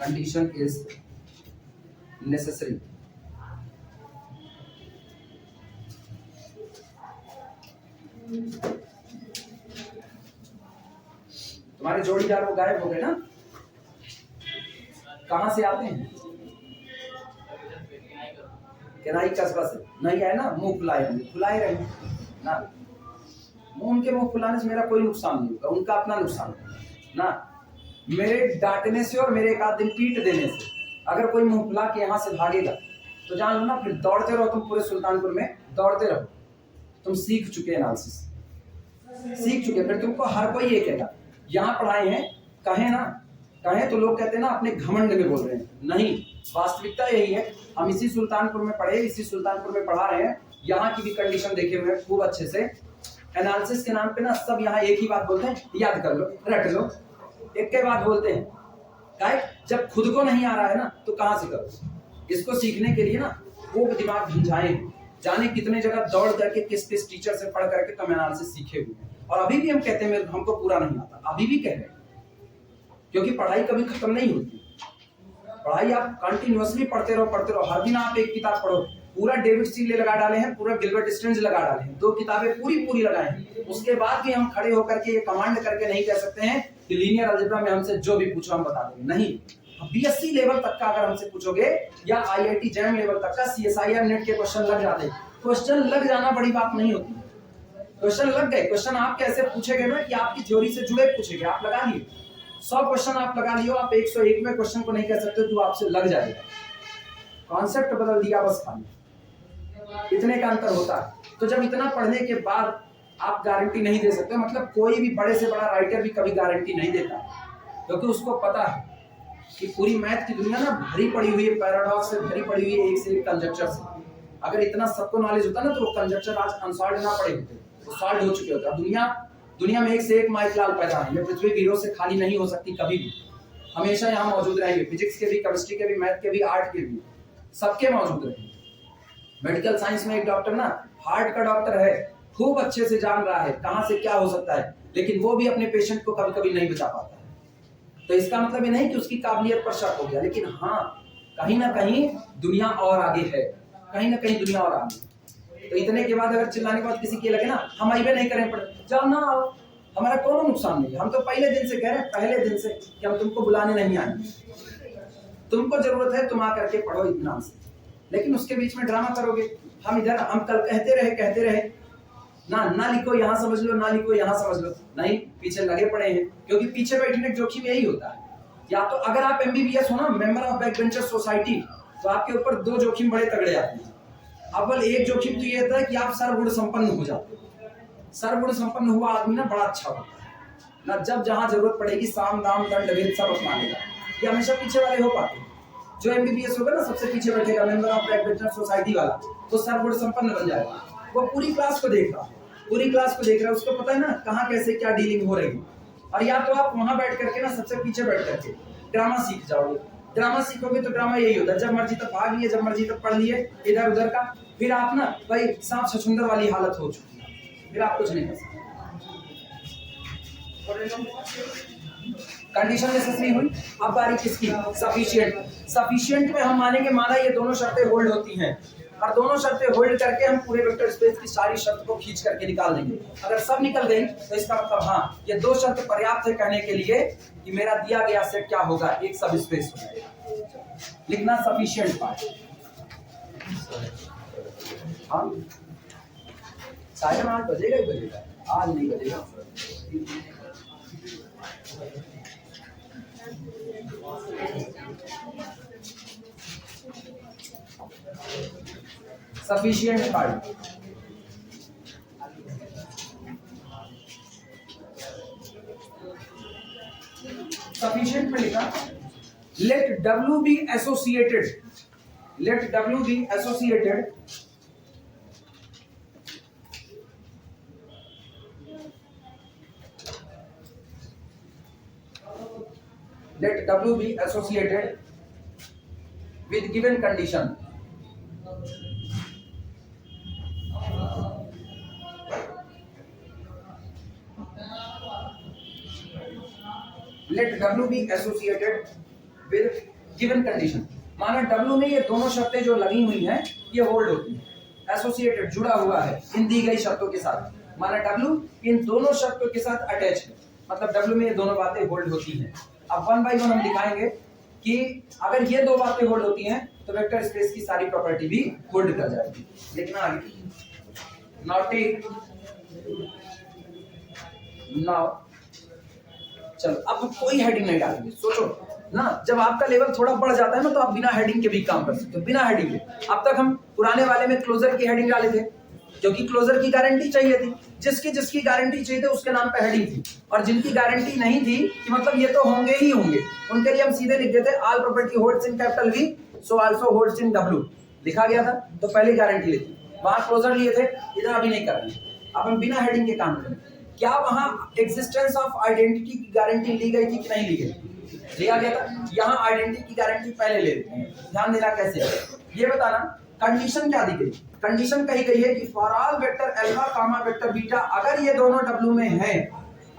Condition is necessary। तुम्हारे जोड़ीदार वो गायब हो गए ना, कहां से आते हैं? केनाई कस्बा से। नहीं है ना, मुंह फुलाए रहे ना। उनके मुंह फुलाने से मेरा कोई नुकसान नहीं होगा, उनका अपना नुकसान होगा ना। मेरे डांटने से और मेरे एक आध दिन पीट देने से अगर कोई मुंह फुला के यहाँ से भागेगा तो जान लो ना, फिर दौड़ते रहो तुम, पूरे सुल्तानपुर में दौड़ते रहो। तुम सीख चुके एनालिसिस, सीख चुके, फिर तुमको हर कोई ये कहेगा यहाँ पढ़ाए हैं, कहे ना कहें तो लोग कहते हैं ना अपने घमंड में बोल रहे हैं, नहीं, वास्तविकता यही है। हम इसी सुल्तानपुर में पढ़े, इसी सुल्तानपुर में पढ़ा रहे हैं, यहाँ की भी कंडीशन देखे हुए हैं खूब अच्छे से। एनालिसिस के नाम पे ना सब यहाँ एक ही बात बोलते हैं, याद कर लो, रट लो, एक के बात बोलते हैं। गाइस जब खुद को नहीं आ रहा है ना तो कहाँ से करो। इसको सीखने के लिए ना खूब दिमाग भंजाएं, जाने कितने जगह दौड़ करके किस किस टीचर से पढ़ करके कम एनालिसिस सीखे हुए हैं। और अभी भी हम कहते हैं हमको पूरा नहीं आता, अभी भी कह रहे हैं, क्योंकि पढ़ाई कभी खत्म नहीं होती। पढ़ाई आप कंटिन्यूअसली पढ़ते रहो, हर दिन आप एक किताब पढ़ो। पूरा डेविड सीले लगा डाले हैं, पूरा गिलबर्ट स्ट्रेंज लगा डाले हैं, 2 किताबें पूरी लगाए हैं। उसके बाद भी हम खड़े होकर के ये कमांड करके नहीं कह सकते हैं कि लीनियर अलजेब्रा में हमसे जो भी पूछो हम बता देंगे। नहीं, बीएससी लेवल तक का अगर हमसे पूछोगे या आईआईटी जैम लेवल तक का सीएसआईआर नेट के क्वेश्चन लग जाते हैं। क्वेश्चन लग जाना बड़ी बात नहीं होती, क्वेश्चन लग गए। क्वेश्चन आप कैसे पूछेंगे ना कि आपकी थ्योरी से जुड़े पूछेंगे, आप लगा लिए 100 क्वेश्चन आप लगा लियो, आप 101 में क्वेश्चन को नहीं कह सकते जो आपसे लग जाएगा। कॉन्सेप्ट बदल दिया बस खाली, इतने का अंतर होता है। तो जब इतना पढ़ने के बाद आप गारंटी नहीं दे सकते, मतलब कोई भी बड़े से बड़ा राइटर भी कभी गारंटी नहीं देता, क्योंकि उसको पता है कि पूरी मैथ की दुनिया ना भरी पड़ी हुई है पैराडॉक्स से, भरी पड़ी हुई है एक से एक कंजक्चर से। अगर इतना सबको नॉलेज होता ना तो वो कंजक्चर आज अनसॉल्व ना पड़े होते, वो सॉल्व हो चुके होते। दुनिया में एक से एक माइक लाल पैदा है, ये पृथ्वी वीरों से खाली नहीं हो सकती कभी भी, हमेशा यहाँ मौजूद रहेंगे। फिजिक्स के भी, केमिस्ट्री के भी, मैथ के भी, आर्ट के भी, सबके मौजूद रहेंगे। मेडिकल साइंस में एक डॉक्टर ना हार्ट का डॉक्टर है, खूब अच्छे से जान रहा है कहां से क्या हो सकता है, लेकिन वो भी अपने पेशेंट को कभी कभी नहीं बचा पाता है। तो इसका मतलब ये नहीं कि उसकी काबिलियत पर शक हो गया, लेकिन हाँ कहीं ना कहीं दुनिया और आगे है, कहीं ना कहीं दुनिया और आगे। तो इतने के बाद अगर चिल्लाने के बाद किसी के लगे ना हम आईबे नहीं करें, पढ़ जाओ ना, हमारा कोनो नुकसान नहीं है। हम तो पहले दिन से कह रहे हैं, पहले दिन से कि हम तुमको बुलाने नहीं आएंगे, तुमको जरूरत है तुम आकर के पढ़ो इत्मीनान से। लेकिन उसके बीच में ड्रामा करोगे, हम इधर हम कल कहते रहे ना लिखो यहाँ समझ लो, ना लिखो यहाँ समझ लो, नहीं पीछे लगे पड़े हैं। क्योंकि पीछे बैठने का जोखिम यही होता है, या तो अगर आप एमबीबीएस हो ना, member of back bencher society, तो आपके ऊपर 2 जोखिम बड़े तगड़े आते हैं। अव्वल एक जोखिम तो ये होता है कि आप सर्वगुण संपन्न हो जाते हो। सर्वगुण संपन्न हुआ आदमी ना बड़ा अच्छा होता है ना, जब जहां जरूरत पड़ेगी साम दाम दंड भेद सब अपना लेगा। ये हमेशा पीछे वाले हो पाते हैं। जो एमबीबीएस होगा ना सबसे पीछे बैठेगा, member of back bencher society वाला, तो सर्वगुण संपन्न बन जाएगा। वो पूरी क्लास को देख रहा है, उसको पता है ना कहाँ कैसे क्या डीलिंग हो रही है। और या तो आप वहां बैठ करके ना सबसे पीछे बैठ करके ड्रामा सीख जाओगे। ड्रामा सीखोगे तो ड्रामा यही होता है, जब मर्जी तक भाग लिए, जब मर्जी तक पढ़ लिए इधर उधर का, फिर आप ना भाई सांप छछुंदर वाली हालत हो चुकी है, फिर आप कुछ नहीं कर सकते। कंडीशन नेसेसरी हुई। अब बारी किसकी? सफिशिएंट में हम मानेंगे माना ये दोनों शर्तें होल्ड होती हैं, और दोनों शर्तें होल्ड करके हम पूरे वेक्टर स्पेस की सारी शर्त को खींच करके निकाल देंगे। अगर सब निकल गई तो इसका मतलब हाँ ये 2 शर्त पर्याप्त है कहने के लिए कि मेरा दिया गया सेट क्या होगा, एक सब स्पेस हो जाएगा। लिखना सफिशिएंट पार्ट। हाँ साढ़े 8 बजेगा ही बजेगा, आज नहीं बजेगा। सफिशिएंट पार्ट, सफिशिएंट में लिखा late W be associated, let W be associated let W be associated with given condition. Let W be associated with given condition. माना W में ये दोनों शर्तें जो लगी हुई हैं ये होल्ड होती हैं, एसोसिएटेड जुड़ा हुआ है इन दी गई शर्तों के साथ। माना W इन दोनों शर्तों के साथ अटैच है, मतलब W में ये दोनों बातें होल्ड होती हैं। अब 1 बाय 1 हम दिखाएंगे कि अगर ये 2 बातें होल्ड होती हैं तो वेक्टर स्पेस की सारी प्रॉपर्टी भी होल्ड कर जाएगी। लिखना आगे नाउ टेक नाउ। चलो अब कोई हेडिंग नहीं डालेंगे, सोचो ना, जब आपका लेवल थोड़ा बढ़ जाता है ना तो आप बिना हेडिंग के भी काम कर सकते हो, बिना हेडिंग के। अब तक हम पुराने वाले में क्लोजर की हेडिंग डाले थे, क्योंकि क्लोजर की गारंटी चाहिए थी, जिसकी जिसकी गारंटी चाहिए थी उसके नाम पे हेडिंग थी, और जिनकी गारंटी नहीं थी कि मतलब ये तो होंगे ही होंगे, उनके लिए हम सीधे लिख देते all property holds in capital V so also holds in W, लिखा गया था। तो पहले गारंटी लेती, वहां क्लोजर लिए थे, इधर अभी नहीं कर रहे हैं। अब हम बिना हेडिंग के काम करें। क्या वहां एग्जिस्टेंस ऑफ आइडेंटिटी की गारंटी ली गई थी कि नहीं ली गई? लिया गया था। यहाँ आइडेंटिटी की गारंटी पहले ले लेते हैं, ध्यान देना कैसे है ये बताना। कंडीशन क्या दी गई? कंडीशन कही गई है कि for all vector alpha comma vector beta, अगर ये दोनों डब्ल्यू में हैं,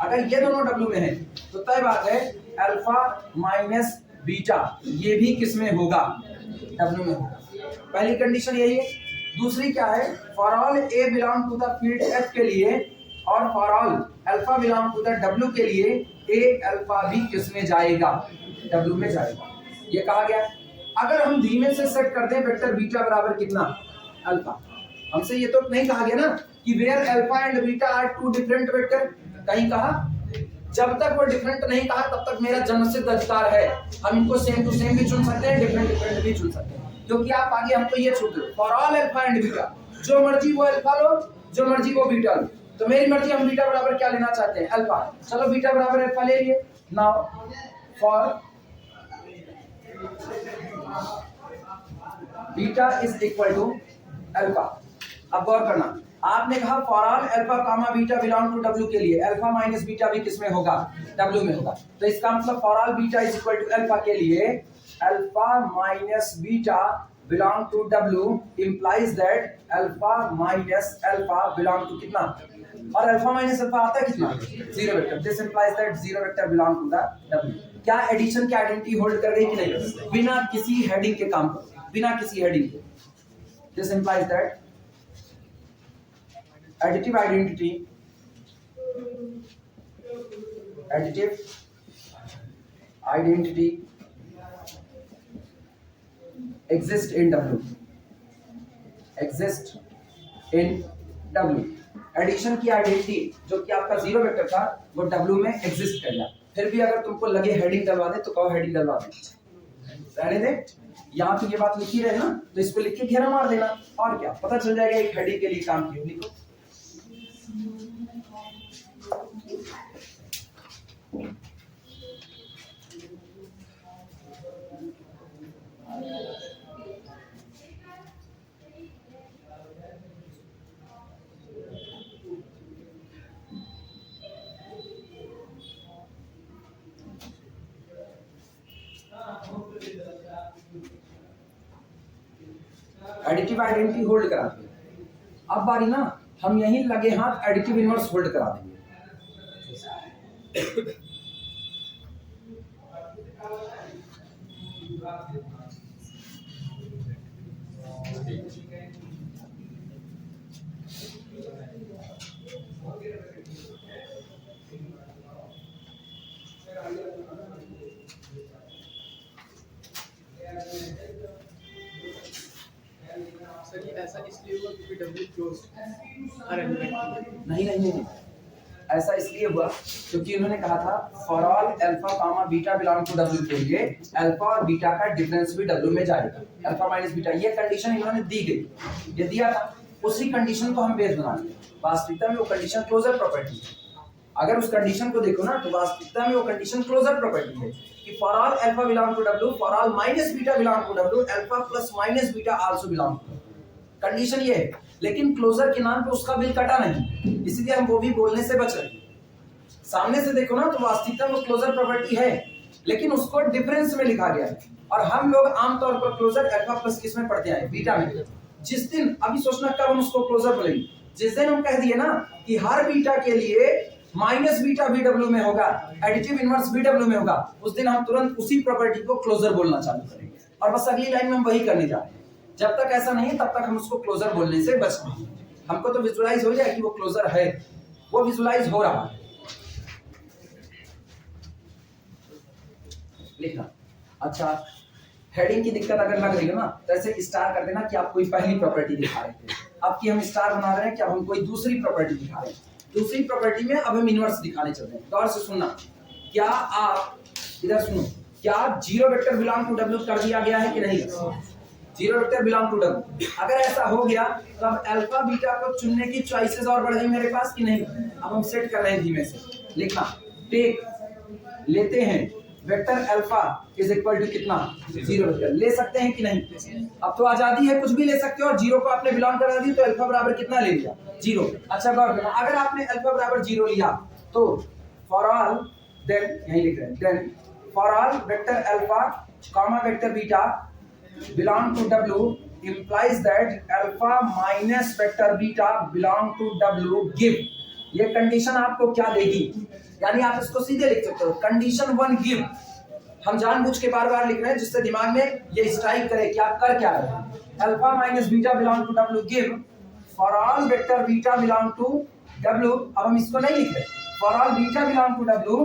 अगर ये दोनों डब्ल्यू में हैं तो तय बात है अल्फा माइनस बीटा ये भी किस में होगा? डब्ल्यू में होगा। पहली कंडीशन यही है। दूसरी क्या है? For all a belong to the field F के लिए और for all alpha belong to the W के लिए ए अल्फा भी किस में जाएगा? डब्ल्यू में जाएगा। ये कहा गया। अगर हम धीमे से सेट कर दें वेक्टर बीटा बराबर कितना? अल्फा। हमसे ये तो नहीं कहा गया ना कि where alpha and beta are two different vector, कहीं कहा? जब तक वो डिफरेंट नहीं कहा तब तक मेरा जन्मसिद्ध अधिकार है, हम इनको सेम टू सेम भी चुन सकते हैं, डिफरेंट डिफरेंट भी चुन सकते हैं, क्योंकि आप आगे हमको ये छूट दो for all alpha and beta, जो मर्जी वो अल्फा लो, जो मर्जी वो बीटा लो। तो मेरी मर्जी, हम बीटा बराबर क्या लेना चाहते हैं? अल्फा। चलो बीटा बराबर अल्फा ले लिए। Now for beta is equal to alpha. अब गौर करना, आपने कहा for all alpha comma beta belong to W के लिए अल्फा माइनस बीटा भी किसमें होगा? डब्ल्यू में होगा। तो इसका मतलब for all beta is equal to alpha के लिए alpha minus beta belong to W implies that alpha minus alpha belong to कितना? और अल्फा माइनस अल्फा आता है कितना? Zero vector. This implies that zero vector belong to the W. क्या एडिशन की आइडेंटिटी होल्ड कर गई कि नहीं? बिना किसी हेडिंग के काम कर, बिना किसी हेडिंग के। This implies that additive identity exist in W, exist in W। Addition की आइडेंटिटी जो कि आपका जीरो वेक्टर था वो W में एग्जिस्ट कर गया। फिर भी अगर तुमको लगे हेडिंग डलवा दे तो कहो हेडिंग डलवा दे, रहने दे। यहाँ तो ये बात लिखी रहे ना, तो इस पे लिख के घेरा मार देना, और क्या पता चल जाएगा एक हेडिंग के लिए काम क्यों। लिखो एडिटिव आइडेंटिटी होल्ड कराते हैं। अब बारी ना, हम यहीं लगे हाथ एडिटिव इनवर्स होल्ड करा देंगे। ऐसा इसलिए हुआ क्योंकि डब्ल्यू क्लोज्ड नहीं, ऐसा इसलिए हुआ क्योंकि उन्होंने कहा था for all alpha comma beta belong to W के लिए अल्फा और बीटा का डिफरेंस भी डब्ल्यू में जाएगा, अल्फा माइनस बीटा। ये कंडीशन इन्होंने दी गई, ये दिया था, उसी कंडीशन को हम बेस बना लिया। वास्तविकता में वो कंडीशन क्लोजर प्रॉपर्टी है। अगर उस कंडीशन को देखो ना तो वास्तविकता में वो कंडीशन क्लोजर प्रॉपर्टी है कि for all alpha belong to W, for all minus beta belong to W, alpha plus minus beta also belong to. Condition ये है, लेकिन क्लोजर के नाम पे उसका बिल कटा नहीं, इसीलिए हम वो भी बोलने से बच रहे हैं। सामने से देखो ना तो वास्तविकता में क्लोजर प्रॉपर्टी है, लेकिन उसको डिफरेंस में लिखा गया है। और हम लोग आमतौर पर क्लोजर अल्फा प्लस किस में पढ़ते हैं? बीटा में। जिस दिन, अभी सोचना कब हम उसको क्लोजर बोलेंगे, जिस दिन हम कह दिए ना कि हर बीटा के लिए माइनस बीटा भी डब्ल्यू में होगा, एडिटिव इनवर्स भी डब्ल्यू में होगा, उस दिन हम तुरंत उसी प्रॉपर्टी को क्लोजर बोलना चालू करेंगे। और बस अगली लाइन में हम वही करने जा रहे हैं। जब तक ऐसा नहीं तब तक हम उसको क्लोजर बोलने से बच रहे हैं। हमको तो विजुअलाइज हो जाए कि वो क्लोजर है, वो विजुअलाइज हो रहा है। लिखना अच्छा, हेडिंग की दिक्कत अगर लग रही है ना तो ऐसे स्टार कर देना कि आप कोई पहली प्रॉपर्टी दिखा रहे थे, अब की हम स्टार बना रहे हैं कि अब हम कोई दूसरी प्रॉपर्टी दिखा रहे हैं। दूसरी प्रॉपर्टी में अब हम इनवर्स दिखाने चल रहे हैं। गौर से सुनना, क्या आप इधर सुनो, क्या zero vector belong to W कर दिया गया है कि नहीं? Zero vector belong to W. अगर ऐसा हो गया तो अब अल्फा बीटा को चुनने की चॉइसेस और बढ़ गई मेरे पास कि नहीं। अब हम सेट कर रहे हैं धीमे से, लिखना टेक लेते हैं vector alpha is equal to कितना, जीरो वेक्टर ले सकते हैं कि नहीं। अब तो आजादी है, कुछ भी ले सकते हो, और जीरो को आपने बिलोंग करा दी तो अल्फा बराबर कितना ले लिया, जीरो। अच्छा गौर करना, अगर आपने अल्फा बराबर जीरो लिया तो फॉर ऑल देन, यही लिख रहे हैं, then for all vector alpha comma vector beta belong to W implies that alpha minus vector beta belong to W give। ये कंडीशन आपको क्या देगी, यानी आप इसको सीधे लिख सकते हो, कंडीशन वन गिव। हम जानबूझ के बार बार लिख रहे हैं जिससे दिमाग में ये स्ट्राइक करे कि आप कर क्या रहे हैं। Alpha minus beta belong to W give for all vector beta belong to W. अब हम इसको नहीं लिख रहे, for all beta belong to W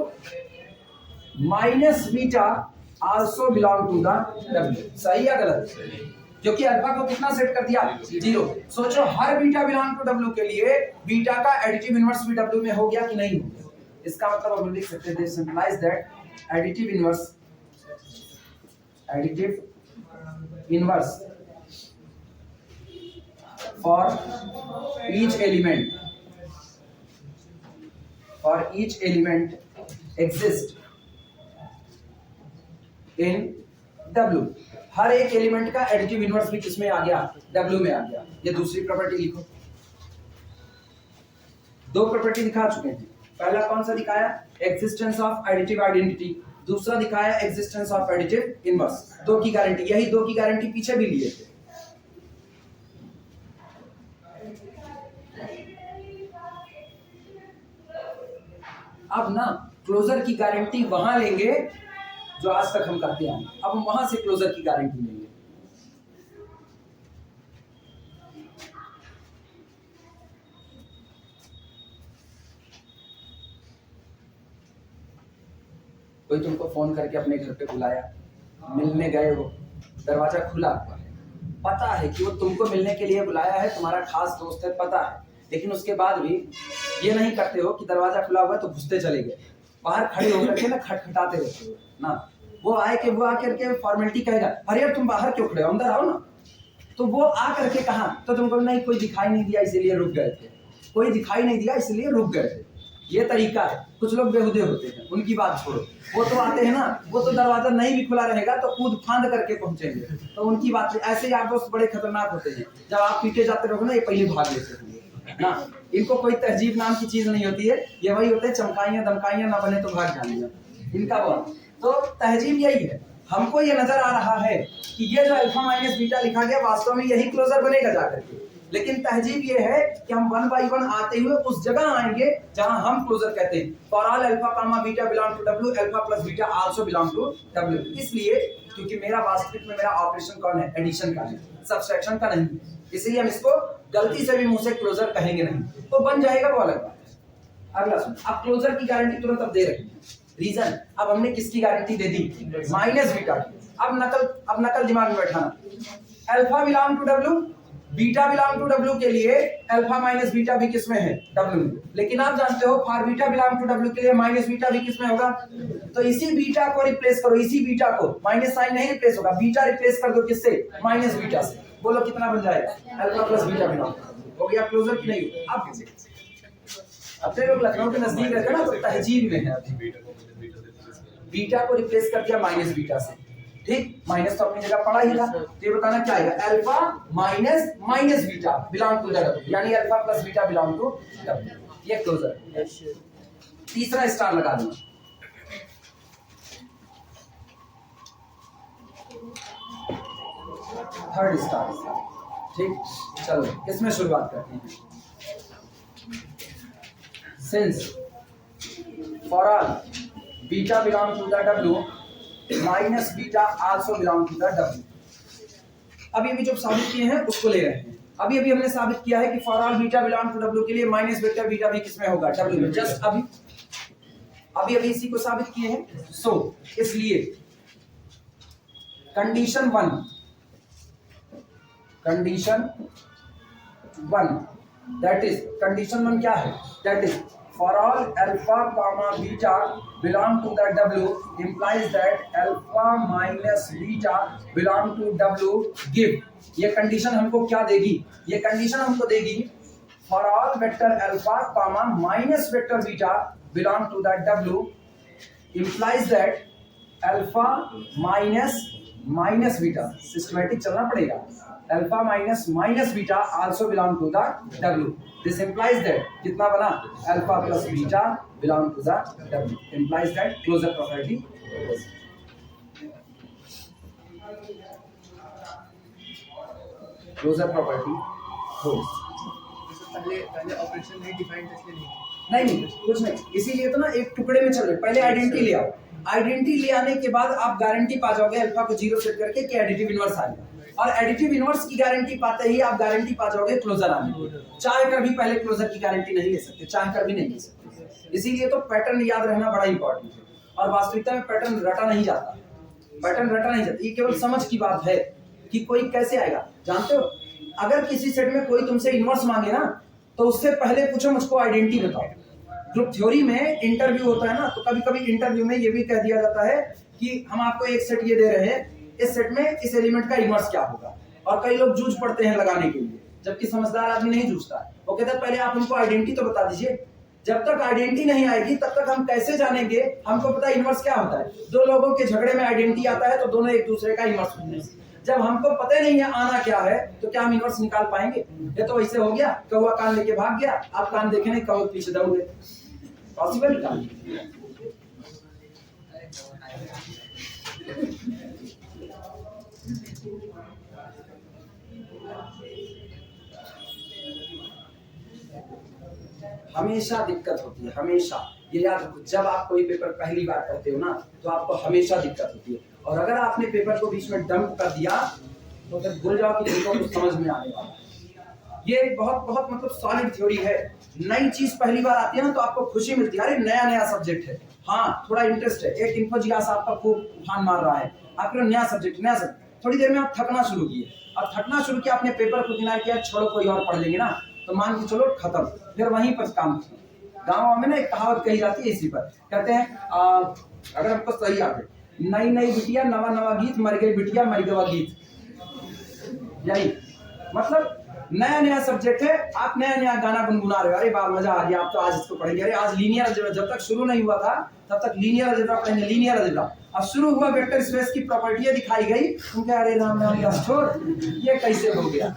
minus beta also belong to the W. सही या गलत, क्योंकि अल्फा को कितना सेट कर दिया, जीरो। सोचो हर बीटा बिलोंग टू डब्ल्यू के लिए बीटा का एडिटिव इनवर्स भी डब्ल्यू में हो गया कि नहीं हो गया। इसका मतलब हम लिख सकते हैं this implies that additive inverse for each element exist in W। हर एक एलिमेंट का एडिटिव इनवर्स भी किसमें आ गया, W में आ गया। ये दूसरी प्रॉपर्टी लिखो। दो प्रॉपर्टी दिखा चुके हैं, पहला कौन सा दिखाया, एग्जिस्टेंस ऑफ एडिटिव आइडेंटिटी, दूसरा दिखाया एग्जिस्टेंस ऑफ एडिटिव इनवर्स। दो की गारंटी, यही दो की गारंटी पीछे भी लिए थे। अब ना क्लोजर की गारंटी वहां लेंगे जो आज तक हम करते आए, अब हम वहां से क्लोजर की गारंटी लेंगे। कोई तुमको फोन करके अपने घर पे बुलाया, मिलने गए हो, दरवाजा खुला हुआ है, पता है कि वो तुमको मिलने के लिए बुलाया है, तुम्हारा खास दोस्त है, पता है, लेकिन उसके बाद भी ये नहीं करते हो कि दरवाजा खुला हुआ है तो घुसते चले गए, बाहर खड़े होकर के ना खटखटाते रहते हो ना। वो आए कि वो आकर के फॉर्मेलिटी कहेगा, अरे यार तुम बाहर क्यों खड़े हो, अंदर आओ ना। तो वो आ करके कहा तो तुमको नहीं, कोई दिखाई नहीं दिया इसलिए रुक गए थे, कोई दिखाई नहीं दिया इसलिए रुक गए थे। ये तरीका है। कुछ लोग बेहुदे होते हैं, उनकी बात छोड़ो, वो तो आते हैं ना, वो तो दरवाजा नहीं भी खुला रहेगा तो कूद फांद करके पहुंचेंगे, तो उनकी बात। ऐसे यार दोस्त बड़े खतरनाक होते हैं, जब आप पीटे जाते रहोगे ना ये पहले भाग लेते हैं ना। इनको कोई तहजीब नाम की चीज नहीं होती है, ये वही होते हैं चमकाइयां दमकाइयां ना बने तो भाग जाएंगे इनका वो। तो तहजीब यही है, हमको ये नजर आ रहा है कि ये जो अल्फा माइनस बीटा लिखा गया वास्तव में यही क्लोजर बनेगा जाकर के, लेकिन तहजीब ये है कि हम वन बाई वन आते हुए उस जगह आएंगे जहां हम क्लोजर कहते हैं। For all alpha comma beta belong to W, alpha plus beta also belong to W. इसलिए क्योंकि मेरा वास्तविक में मेरा ऑपरेशन कौन है, एडिशन का है, सब्सट्रैक्शन का नहीं, इसलिए हम इसको गलती से भी मुंह से क्लोजर कहेंगे नहीं, तो बन जाएगा वो अलग बात है। अगला सुन, अब क्लोजर की गारंटी तुरंत अब दे रही है। रीजन, अब हमने किसकी गारंटी दे दी, माइनस बीटा की। अब नकल दिमाग में बैठाना, alpha belong to W, beta belong to W के लिए अल्फा माइनस बीटा भी किसमें है, डब्ल्यू में। लेकिन आप जानते हो for beta belong to W के लिए माइनस बीटा भी किसमें होगा, तो इसी बीटा को रिप्लेस करो, इसी बीटा को, माइनस साइन नहीं रिप्लेस होगा, बीटा रिप्लेस कर दो किससे, माइनस बीटा से। बोलो कितना बन जाएगा, अल्फा प्लस बीटा बिलोंग हो गया क्लोजर की नहीं। अब अपने लोग लखनऊ के नजदीक रहते हैं ना, तो तहजीब में है, बीटा को रिप्लेस कर दिया माइनस बीटा से, ठीक। माइनस तो अपनी जगह पड़ा ही था, तो ये बताना क्या आएगा, alpha minus minus beta belong to W, यानी alpha plus beta belong to W. ये क्लोजर। तीसरा स्टार लगा दूंगा, थर्ड स्टार, ठीक। चलो इसमें शुरुआत करते हैं। Since for all beta belong to the W minus beta also belong to the W. अभी अभी जो साबित किए हैं उसको ले रहे हैं। अभी अभी हमने साबित किया है कि for all beta belong to W के लिए माइनस वेक्टर बीटा भी किसमें होगा, डब्ल्यू में। जस्ट अभी इसी को साबित किए हैं। सो इसलिए condition one that is, condition one क्या है, that is for all alpha comma beta belong to the W implies that alpha minus beta belong to W give, ये कंडीशन हमको क्या देगी, ये कंडीशन हमको देगी for all vector alpha comma minus vector beta belong to the W implies that alpha minus beta, systematic चलना पड़ेगा, alpha minus beta also belong to the W. This implies that कितना बना, alpha plus beta belong to the W, implies that closure property holds. पहले ऑपरेशन नहीं डिफाइन इसलिए नहीं कुछ नहीं, इसीलिए तो ना एक टुकड़े में चल रहे, पहले आइडेंटिटी ले आओ, आइडेंटिटी ले आने के बाद आप गारंटी पा जाओगे अल्फा को 0 सेट करके कि एडिटिव इनवर्स आ गया, और एडिटिव इनवर्स की गारंटी पाते ही आप गारंटी पा जाओगे क्लोजर आने की। चाह कर भी पहले क्लोजर की गारंटी नहीं ले सकते, चाह कर भी नहीं ले सकते, इसीलिए तो पैटर्न याद रहना बड़ा इंपॉर्टेंट है। और वास्तविकता में पैटर्न रटा नहीं जाता, पैटर्न रटा नहीं जाता, ये केवल समझ की बात है कि कोई कैसे आएगा। जानते हो, अगर किसी सेट में कोई तुमसे इनवर्स मांगे ना, तो उससे पहले पूछो मुझको आइडेंटिटी बताओ। ग्रुप थ्योरी में इंटरव्यू होता है ना, तो कभी कभी इंटरव्यू में ये भी कह दिया जाता है कि हम आपको एक सेट ये दे रहे हैं, इस सेट में इस एलिमेंट का इनवर्स क्या होगा, और कई लोग जूझ पड़ते हैं लगाने के लिए, जबकि समझदार आदमी नहीं जूझता है। वो कहता है पहले आप उनको आइडेंटिटी तो बता दीजिए, जब तक आइडेंटिटी नहीं आएगी तब तक हम कैसे जानेंगे, हमको पता है इनवर्स क्या होता है। दो लोगों के झगड़े में आइडेंटिटी आता है तो दोनों एक दूसरे का इनवर्स होते हैं, जब हमको पता नहीं है आना क्या है तो क्या हम इनवर्स निकाल पाएंगे? ये तो वैसे हो गया, कौवा कान लेके भाग गया, आप कान देखे नहीं, कौवा पीछे दौड़ गए, पॉसिबल काम। हमेशा दिक्कत होती है, हमेशा ये याद रखो, जब आप कोई पेपर पहली बार पढ़ते हो ना तो आपको हमेशा दिक्कत होती है, और अगर आपने पेपर को बीच में डंप कर दिया तो फिर भूल जाओ कि तुमको कुछ समझ में आने वाला है। ये बहुत बहुत मतलब सॉलिड थ्योरी है। नई चीज पहली बार आती है ना तो आपको खुशी मिलती है, अरे नया नया सब्जेक्ट है, हाँ थोड़ा इंटरेस्ट है, एक इन्फोजियास आपका खूब उफान मार रहा है, आपका नया सब्जेक्ट। थोड़ी देर में आप थकना शुरू किए, और थकना शुरू किया, अपने पेपर को किनारे किया, छोड़ो कोई और पढ़ लेंगे ना, तो मान के चलो खत्म, फिर वहीं पर काम। गाँव में ना एक कहावत कही जाती है इसी पर, कहते हैं अगर हमको सही याद है, नई नई बिटिया नवा नवा गीत, मर गई बिटिया मर गवा गीत, यही मतलब नया नया सब्जेक्ट है, आप नया नया गाना गुनगुना रहे हो, अरे वाह मजा आ गया, आप तो आज इसको पढ़ेंगे, अरे आज लीनियर अलजेब्रा, जब तक शुरू नहीं हुआ था तब तक लीनियर अलजेब्रा पढ़ेंगे, लीनियर अलजेब्रा, अब शुरू हुआ वेक्टर स्पेस की प्रॉपर्टियां दिखाई गई, तुम क्या अरे राम राम छोड़, ये कैसे हो गया,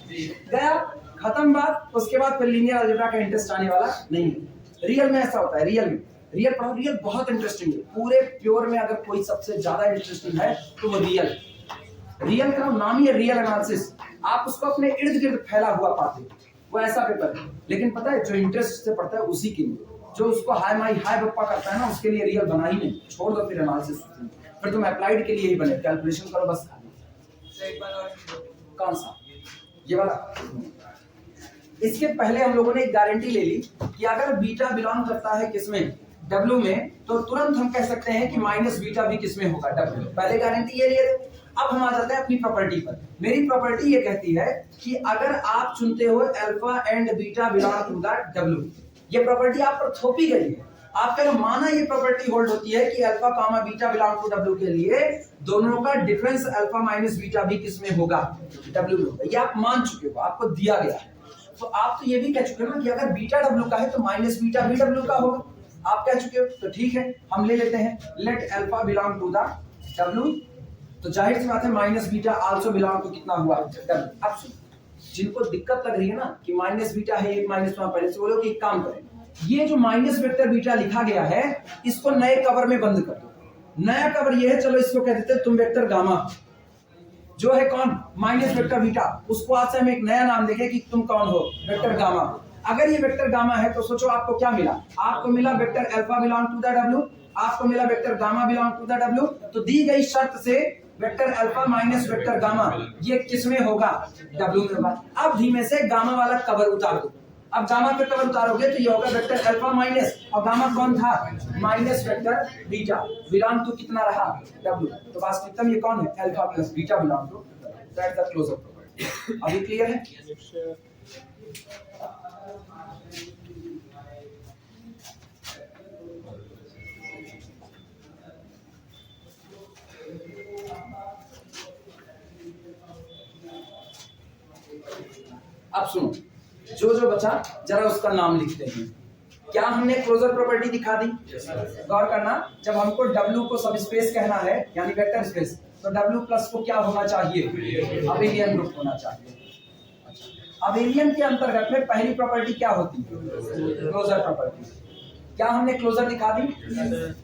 गया खत्म बात। उसके बाद फिर लीनियर अलजेब्रा का इंटरेस्ट आने वाला नहीं है। रियल में ऐसा होता है, रियल में रियल पढ़ो, रियल बहुत इंटरेस्टिंग है। पूरे प्योर में अगर कोई सबसे ज्यादा इंटरेस्टिंग है तो वो रियल का नाम ही है रियल एनालिसिस। आप उसको अपने इर्द गिर्द फैला हुआ पाते, वो ऐसा पेपर है। लेकिन पता है जो इंटरेस्ट से पढ़ता है उसी के लिए, जो उसको हाई माई हाई बप्पा करता है ना, उसके लिए रियल बना ही नहीं, छोड़ दो फिर एनालिसिस, फिर तुम अप्लाइड के लिए ही बने, कैलकुलेशन करो बस। कौन सा? ये वाला। इसके पहले हम लोगों ने एक गारंटी ले ली कि अगर बीटा बिलोंग करता है किसमें, डब्ल्यू में, तो तुरंत हम कह सकते हैं कि माइनस बीटा भी किसमें होगा, डब्ल्यू। पहले गारंटी ये लिए। अब हम आ जाते हैं अपनी प्रॉपर्टी पर। मेरी प्रॉपर्टी ये कहती है कि अगर आप चुनते हो alpha and beta belong to the W, ये प्रॉपर्टी आप पर थोपी गई है। आप कह माना ये प्रॉपर्टी होल्ड होती है कि alpha comma beta belong to W के लिए दोनों का डिफरेंस अल्फा माइनस बीटा भी किसमें होगा, डब्ल्यू में होगा। ये आप मान चुके हो, आपको दिया गया है। तो आप तो ये भी कह चुके हो ना कि अगर बीटा डब्ल्यू का है तो माइनस बीटा भी डब्ल्यू का होगा, आप कह चुके हो। तो ठीक है, हम ले लेते हैं let alpha belong to the W, तो जाहिर सी बात है minus beta also belong to कितना हुआ, डब्ल्यू। अब जिनको दिक्कत लग रही है ना कि माइनस बीटा है एक माइनस वन, पहले से बोलो कि एक काम करें, ये जो माइनस वेक्टर बीटा लिखा गया है इसको नए कवर में बंद कर दो। नया कवर ये है, चलो इसको कह देते हैं तुम वेक्टर गामा, जो है कौन, माइनस वेक्टर बीटा, उसको आज से हम एक नया नाम देंगे कि तुम कौन हो, वेक्टर गामा। अगर ये वेक्टर गामा है तो सोचो आपको क्या मिला, आपको मिला vector alpha belong to the W, आपको मिला vector gamma belong to the W. तो दी गई शर्त से vector alpha minus vector gamma ये किसमें होगा, डब्ल्यू में होगा। अब धीमे से गामा वाला कवर उतार दो। अब गामा पे कवर उतारोगे तो ये होगा वेक्टर अल्फा माइनस, और गामा कौन था, minus vector beta, belong to कितना रहा, डब्ल्यू। तो वास्तविकता में ये कौन है, alpha plus beta belong to, that's the closure property. अभी क्लियर है? अब सुनो, जो जो बचा जरा उसका नाम लिखते हैं। क्या हमने क्लोजर प्रॉपर्टी दिखा दी? गौर करना, जब हमको W को सब स्पेस कहना है यानी वेक्टर स्पेस, तो W प्लस को क्या होना चाहिए? अबेलियन ग्रुप होना चाहिए। अबेलियन के अंतर्गत में पहली प्रॉपर्टी क्या होती है? Closure property. क्या हमने क्लोजर दिखा दी?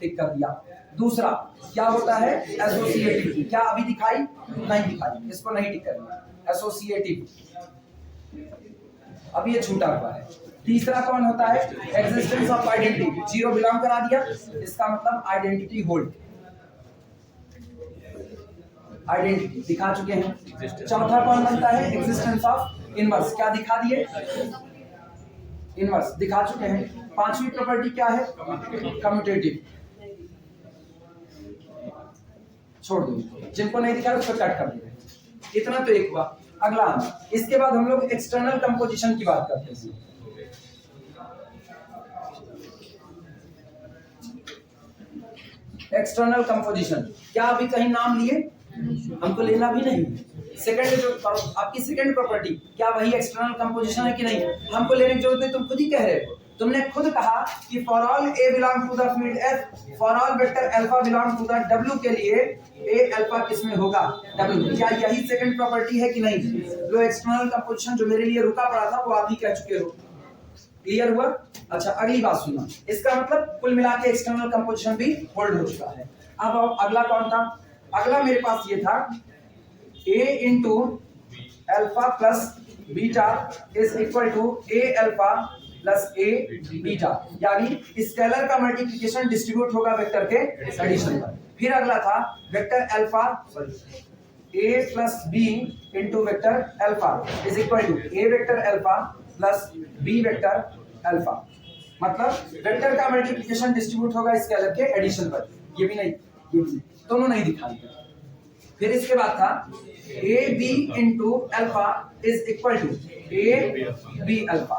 टिक कर दिया। दूसरा क्या होता है? एसोसिएटिव। क्या अभी दिखाई? नहीं दिखाई, इसको नहीं टिक करेंगे। एसोसिएटिव अब ये छूटा हुआ है। तीसरा कौन होता है? Existence of identity. Zero belong करा दिया, इसका मतलब आइडेंटिटी होल्ड, आइडेंटिटी दिखा चुके हैं। चौथा कौन बनता है? Existence of inverse. क्या दिखा दिए? इनवर्स दिखा चुके हैं। पांचवी प्रॉपर्टी क्या है? कम्यूटेटिव। छोड़ दो, जिनको नहीं दिखा उसको कट कर दिया। इतना तो एक हुआ। अगला इसके बाद हम लोग एक्सटर्नल कंपोजिशन की बात करते हैं। एक्सटर्नल कंपोजिशन क्या अभी कहीं नाम लिए? हमको लेना भी नहीं। सेकंड जो आपकी सेकंड प्रॉपर्टी, क्या वही एक्सटर्नल कंपोजिशन है कि नहीं? हमको लेने की जरूरत नहीं, तुम खुद ही कह रहे हो। तुमने खुद कहा कि for all a belong to the field F, for all vector alpha belong to the W के लिए ए अल्फा किसमें होगा? डब्ल्यू। क्या यही सेकंड प्रॉपर्टी है कि नहीं? जो एक्सटर्नल कंपोजिशन जो मेरे लिए रुका पड़ा था वो आप ही कह चुके हो। क्लियर हुआ? अच्छा, अगली बात सुनना। इसका मतलब कुल मिला के एक्सटर्नल कंपोजिशन भी होल्ड हो चुका है। अब अगला कौन था? अगला मेरे पास ये था a into alpha plus beta is equal to a alpha plus a beta, यानी स्केलर का मल्टीप्लिकेशन डिस्ट्रीब्यूट होगा वेक्टर के एडिशन पर। फिर अगला था vector alpha a plus b into vector alpha is equal to a vector alpha plus b vector alpha, मतलब वेक्टर का मल्टीप्लिकेशन डिस्ट्रीब्यूट होगा स्केलर के एडिशन पर। ये भी नहीं, ये भी दोनों नहीं दिखाएंगे। फिर इसके बाद था a b into alpha is equal to a b alpha,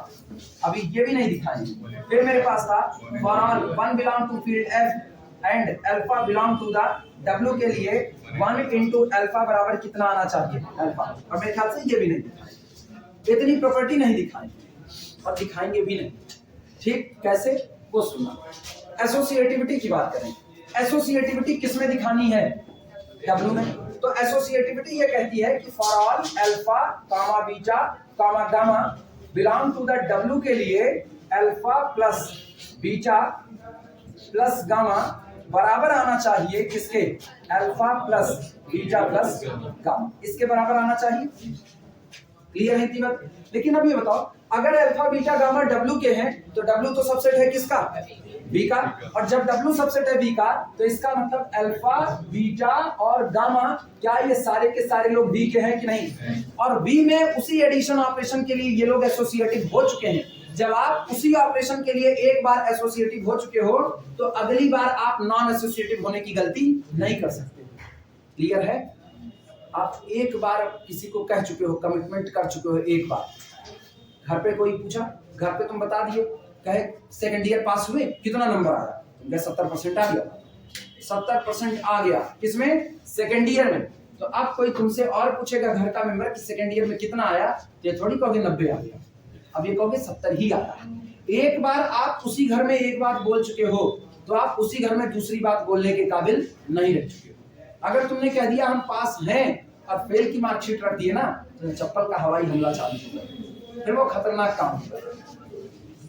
अभी ये भी नहीं दिखाएंगे। फिर मेरे पास था for all one belong to field F and alpha belong to the W के लिए वन इंटू अल्फा बराबर कितना आना चाहिए? अल्फा। और मेरे ख्याल से ये भी नहीं दिखाएंगे, इतनी प्रॉपर्टी नहीं दिखाएंगे और दिखाएंगे भी नहीं। ठीक, कैसे वो सुनना। एसोसिएटिविटी की बात करें। एसोसिएटिविटी किसमें दिखानी है? डब्ल्यू में। तो एसोसिएटिविटी ये कहती है कि for all alpha comma beta comma gamma belong to the W के लिए alpha plus beta plus gamma बराबर आना चाहिए किसके? Alpha plus beta plus gamma, इसके बराबर आना चाहिए। क्लियर है बात? लेकिन अब ये बताओ, अगर अल्फा बीटा गामा डब्ल्यू के हैं तो डब्ल्यू तो सबसेट है किसका? बी का। और जब डब्ल्यू सबसेट है बी का तो इसका मतलब अल्फा बीटा और गामा क्या ये सारे के सारे लोग बी के हैं कि नहीं? और बी में उसी एडिशन ऑपरेशन के लिए ये लोग एसोसिएटिव हो चुके हैं। जब आप उसी ऑपरेशन के लिए एक बार एसोसिएटिव हो चुके हो तो अगली बार आप नॉन एसोसिएटिव होने की गलती नहीं कर सकते। क्लियर है? आप एक बार किसी को कह चुके हो, कमिटमेंट कर चुके हो, एक बार घर पे कोई पूछा, घर पे तुम बता दिए, कहे सेकंड ईयर पास हुए, कितना नंबर आया? तुमने 70% आ गया। 70% आ गया किसमें? सेकंड ईयर में। तो अब कोई तुमसे और पूछेगा घर का मेंबर कि सेकंड ईयर में कितना आया, तो ये थोड़ी कहोगे 90 आ गया, अब ये कहोगे 70 ही आया। एक बार आप उसी घर में एक बात बोल चुके हो तो आप उसी घर में दूसरी बात बोलने के काबिल नहीं रह चुके हो। अगर तुमने कह दिया हम पास हैं और फेल की मार्कशीट रख दिए ना, तो चप्पल का हवाई हमला चालू होगा, फिर वो खतरनाक काम होगा।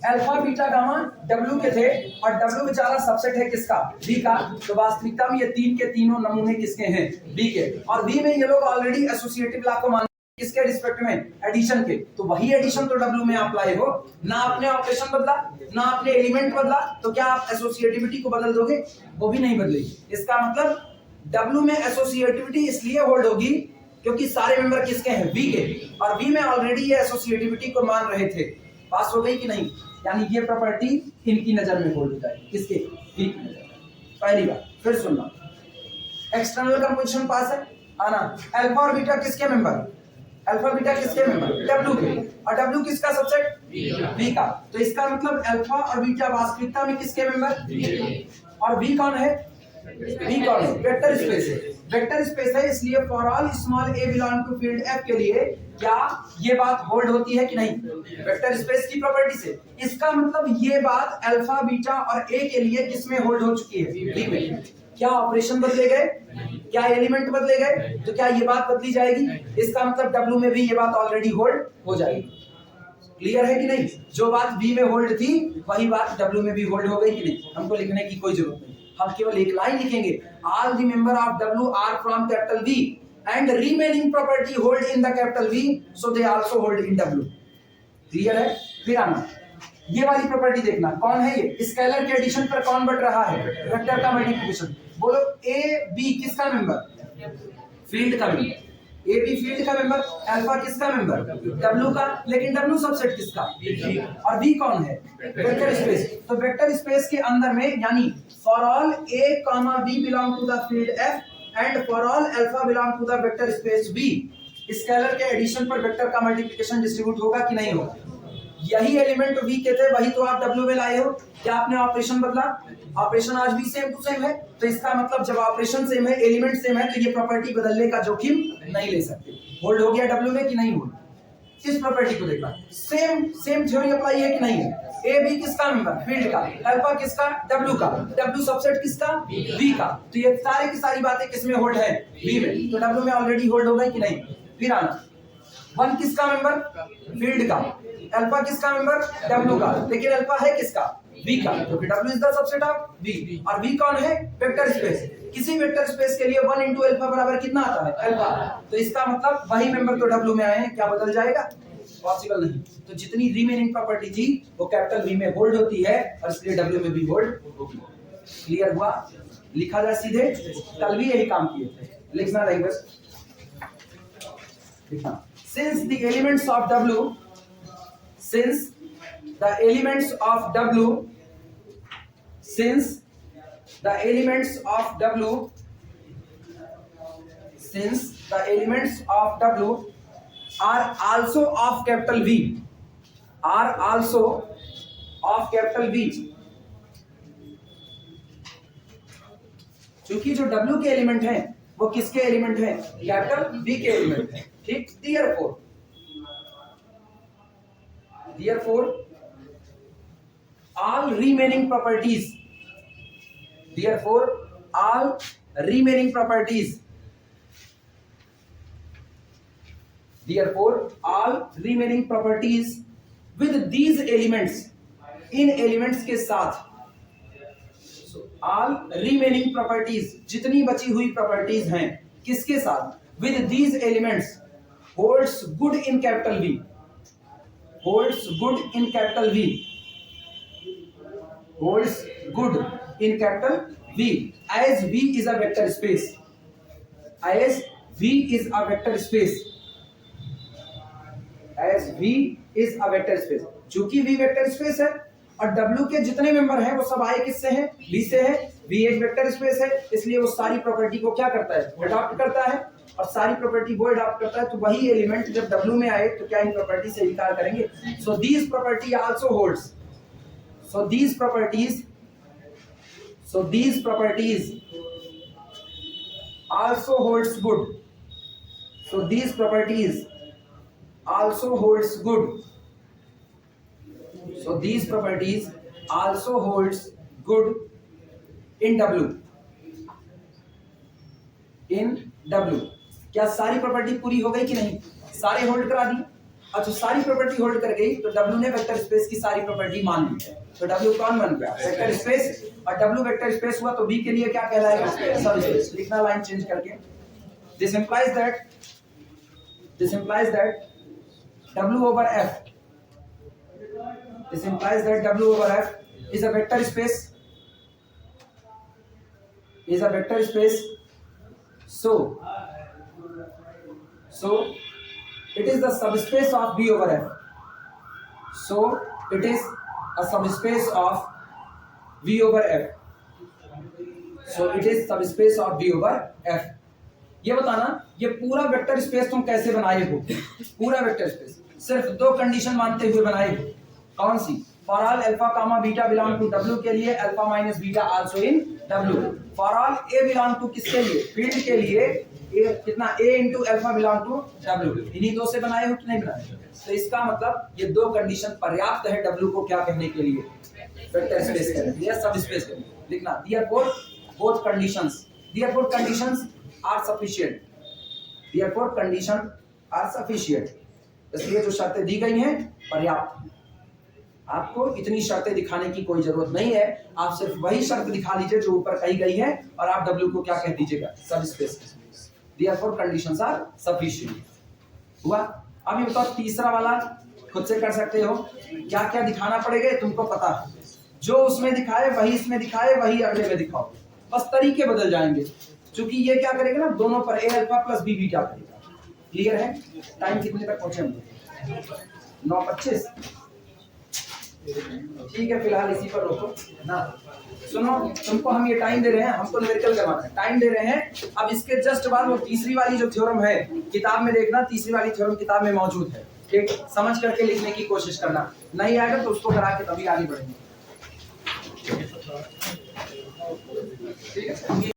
अल्फा बीटा गामा डब्ल्यू के थे और डब्ल्यू बेचारा सबसेट है किसका? बी का। तो वास्तविकता में ये तीन के तीनों नमूने किसके हैं? बी के। और बी में ये लोग ऑलरेडी एसोसिएटिव लॉ को मान किसके रिस्पेक्ट में? एडिशन के। तो वही एडिशन तो डब्ल्यू में आप लाए हो ना, आपने ऑपरेशन बदला ना आपने एलिमेंट बदला, तो क्या आप एसोसिएटिविटी को बदल दोगे? वो भी नहीं बदलेगी। इसका मतलब डब्ल्यू में एसोसिएटिविटी इसलिए होल्ड होगी क्योंकि सारे मेंबर किसके हैं? बी के। और बी में ऑलरेडी ये एसोसिएटिविटी को मान रहे थे। पास हो गई कि नहीं? यानी ये प्रॉपर्टी इनकी नजर में होल्ड हो जाएगी। किसके? बी की नजर में। पहली बात। फिर सुनना, एक्सटर्नल कंपोजिशन पास है आना। अल्फा और बीटा किसके मेंबर? अल्फा बीटा किसके मेंबर? डब्ल्यू के। और डब्ल्यू किसका सबसेट? बी का। तो इसका मतलब अल्फा और बीटा वास्तविकता में किसके मेंबर? और बी कौन है? V कौन है? वेक्टर स्पेस है। वेक्टर स्पेस है इसलिए for all small a belong to field F के लिए क्या ये बात होल्ड होती है कि नहीं? वेक्टर स्पेस की प्रॉपर्टी से। इसका मतलब ये बात अल्फा बीटा और a के लिए किसमें होल्ड हो चुकी है? V में। क्या ऑपरेशन बदले गए? क्या एलिमेंट बदले गए? तो क्या ये बात बदली जाएगी? इसका मतलब W में भी ये बात ऑलरेडी होल्ड हो जाएगी। क्लियर है कि नहीं? जो बात V में होल्ड थी वही बात W में भी होल्ड हो गई कि नहीं? हमको लिखने की कोई जरूरत नहीं, हम केवल एक लाइन लिखेंगे, all the member of W are from capital V and remaining property hold in the capital V so they also hold in W। Clear है? फिर आना ये वाली प्रॉपर्टी देखना, कौन है ये? स्केलर के एडिशन पर कौन बढ़ रहा है? वेक्टर का मल्टीप्लिकेशन। बोलो A B किसका मेंबर? फील्ड का मेंबर। ए बी फील्ड का मेंबर, अल्फा किसका मेंबर? W का। लेकिन W सबसेट किसका? और V कौन है? Vector space. तो वेक्टर स्पेस के अंदर में यानी for all A comma B belong to the field F and for all alpha belong to the vector space V, scalar के एडिशन पर वेक्टर का मल्टीप्लिकेशन डिस्ट्रीब्यूट होगा कि नहीं होगा? यही एलिमेंट V के थे, वही तो आप W में लाए हो। क्या आपने ऑपरेशन बदला? ऑपरेशन आज भी सेम टू सेम है। तो इसका मतलब जब ऑपरेशन सेम है, एलिमेंट सेम है, तो ये प्रॉपर्टी बदलने का जोखिम नहीं ले सकते। होल्ड हो गया W में कि नहीं होल्ड? इस प्रॉपर्टी को देखना, सेम थ्योरी अप्लाई है कि नहीं है? ए बी किसका मेंबर? फील्ड का। अल्फा किसका? W का। W सबसेट किसका? V का। तो ये सारे की सारी बातें किसमें होल्ड है? V में। तो W में ऑलरेडी होल्ड हो गई कि नहीं? फिर आना, वन किसका मेंबर? फील्ड का। अल्फा किसका मेंबर? W का। लेकिन अल्फा है किसका? V का। तो फिर W is the subset of V। और V कौन है? Vector space. किसी वेक्टर स्पेस के लिए 1 into अल्फा बराबर कितना आता है? अल्फा। तो इसका मतलब वही मेंबर तो W में आए हैं, क्या बदल जाएगा? पॉसिबल नहीं। तो जितनी रिमेनिंग प्रॉपर्टी थी वो कैपिटल V में होल्ड होती है और इसलिए W में भी होल्ड होगी। क्लियर हुआ? लिखा जाए सीधे, कल भी यही काम किए थे। लिखना नहीं बस लिखना। Since the elements of W are also of capital V, चूंकि जो W के एलिमेंट हैं वो किसके एलिमेंट हैं? कैपिटल V के एलिमेंट हैं। ठीक। Therefore all remaining properties with these elements, in elements के साथ, all remaining properties, जितनी बची हुई प्रॉपर्टीज हैं किसके साथ? with these elements holds good in capital V, holds good in capital V as V is a vector space, चूंकि V वेक्टर स्पेस है और W के जितने मेंबर हैं वो सब आए किससे हैं? V से है। V एक वेक्टर स्पेस है, इसलिए वो सारी प्रॉपर्टी को क्या करता है? अडॉप्ट करता है। और सारी प्रॉपर्टी वो अडॉप्ट करता है, तो वही एलिमेंट जब W में आए तो क्या इन प्रॉपर्टी से इनकार करेंगे? So these property also holds, so these properties also holds good, so these properties also holds good, so these properties also holds good in W। क्या सारी प्रॉपर्टी पूरी हो गई कि नहीं? सारे होल्ड करा दी। अच्छा, सारी प्रॉपर्टी होल्ड कर गई तो W ने वेक्टर स्पेस की सारी प्रॉपर्टी मान ली है, तो W कौन बन गया? Vector space. और W वेक्टर स्पेस हुआ तो V के लिए क्या कहलाएगा? सब स्पेस। लिखना लाइन चेंज करके, this implies that W over F, this implies that W over F is a vector space, so it is the subspace of V over F, so it is a subspace of V over F, so it is subspace of V over F। ये बताना ये पूरा वेक्टर स्पेस तुम कैसे बनाए हो? पूरा वेक्टर स्पेस सिर्फ दो कंडीशन मानते हुए बनाए हो। कौन सी? For all alpha comma beta belong to W के लिए alpha minus beta also in W for all A belong to किसके लिए, फील्ड के लिए A कितना, A into alpha belong to W, इन्हीं दो से बनाए हो कि नहीं बनाए? तो इसका मतलब ये दो कंडीशन पर्याप्त है W को क्या कहने के लिए, वेक्टर स्पेस कहने के लिए, सब स्पेस के लिए। लिखना therefore both conditions, therefore conditions are sufficient, therefore condition are sufficient, इसलिए जो शर्तें दी गई हैं पर्याप्त। आपको इतनी शर्तें दिखाने की कोई जरूरत नहीं है, आप सिर्फ वही शर्त दिखा लीजिए जो ऊपर कही गई है और आप W को क्या कह दीजिएगा, सब space. Therefore conditions are sufficient हुआ। अब ये बताओ तीसरा वाला खुद से कर सकते हो, क्या क्या दिखाना पड़ेगा तुमको पता है, जो उसमें दिखाए वही इसमें दिखाए, वही अगले में दिखाओ, बस तरीके बदल जाएंगे। क्योंकि ये क्या करेगा ना, दोनों पर A alpha plus B beta करेगा। क्लियर है? टाइम कितने तक पहुंचे हम? 9:25। ठीक है, फिलहाल इसी पर रोको ना। सुनो, तुमको हम ये टाइम दे रहे हैं, हमको न्यूमेरिकल करवाना है, टाइम दे रहे हैं। अब इसके जस्ट बाद वो तीसरी वाली जो थ्योरम है किताब में देखना, तीसरी वाली थ्योरम किताब में मौजूद है, ठीक, समझ करके लिखने की कोशिश करना, नहीं आएगा तो उसको करा के तभी आगे बढ़ेंगे। ठीक है।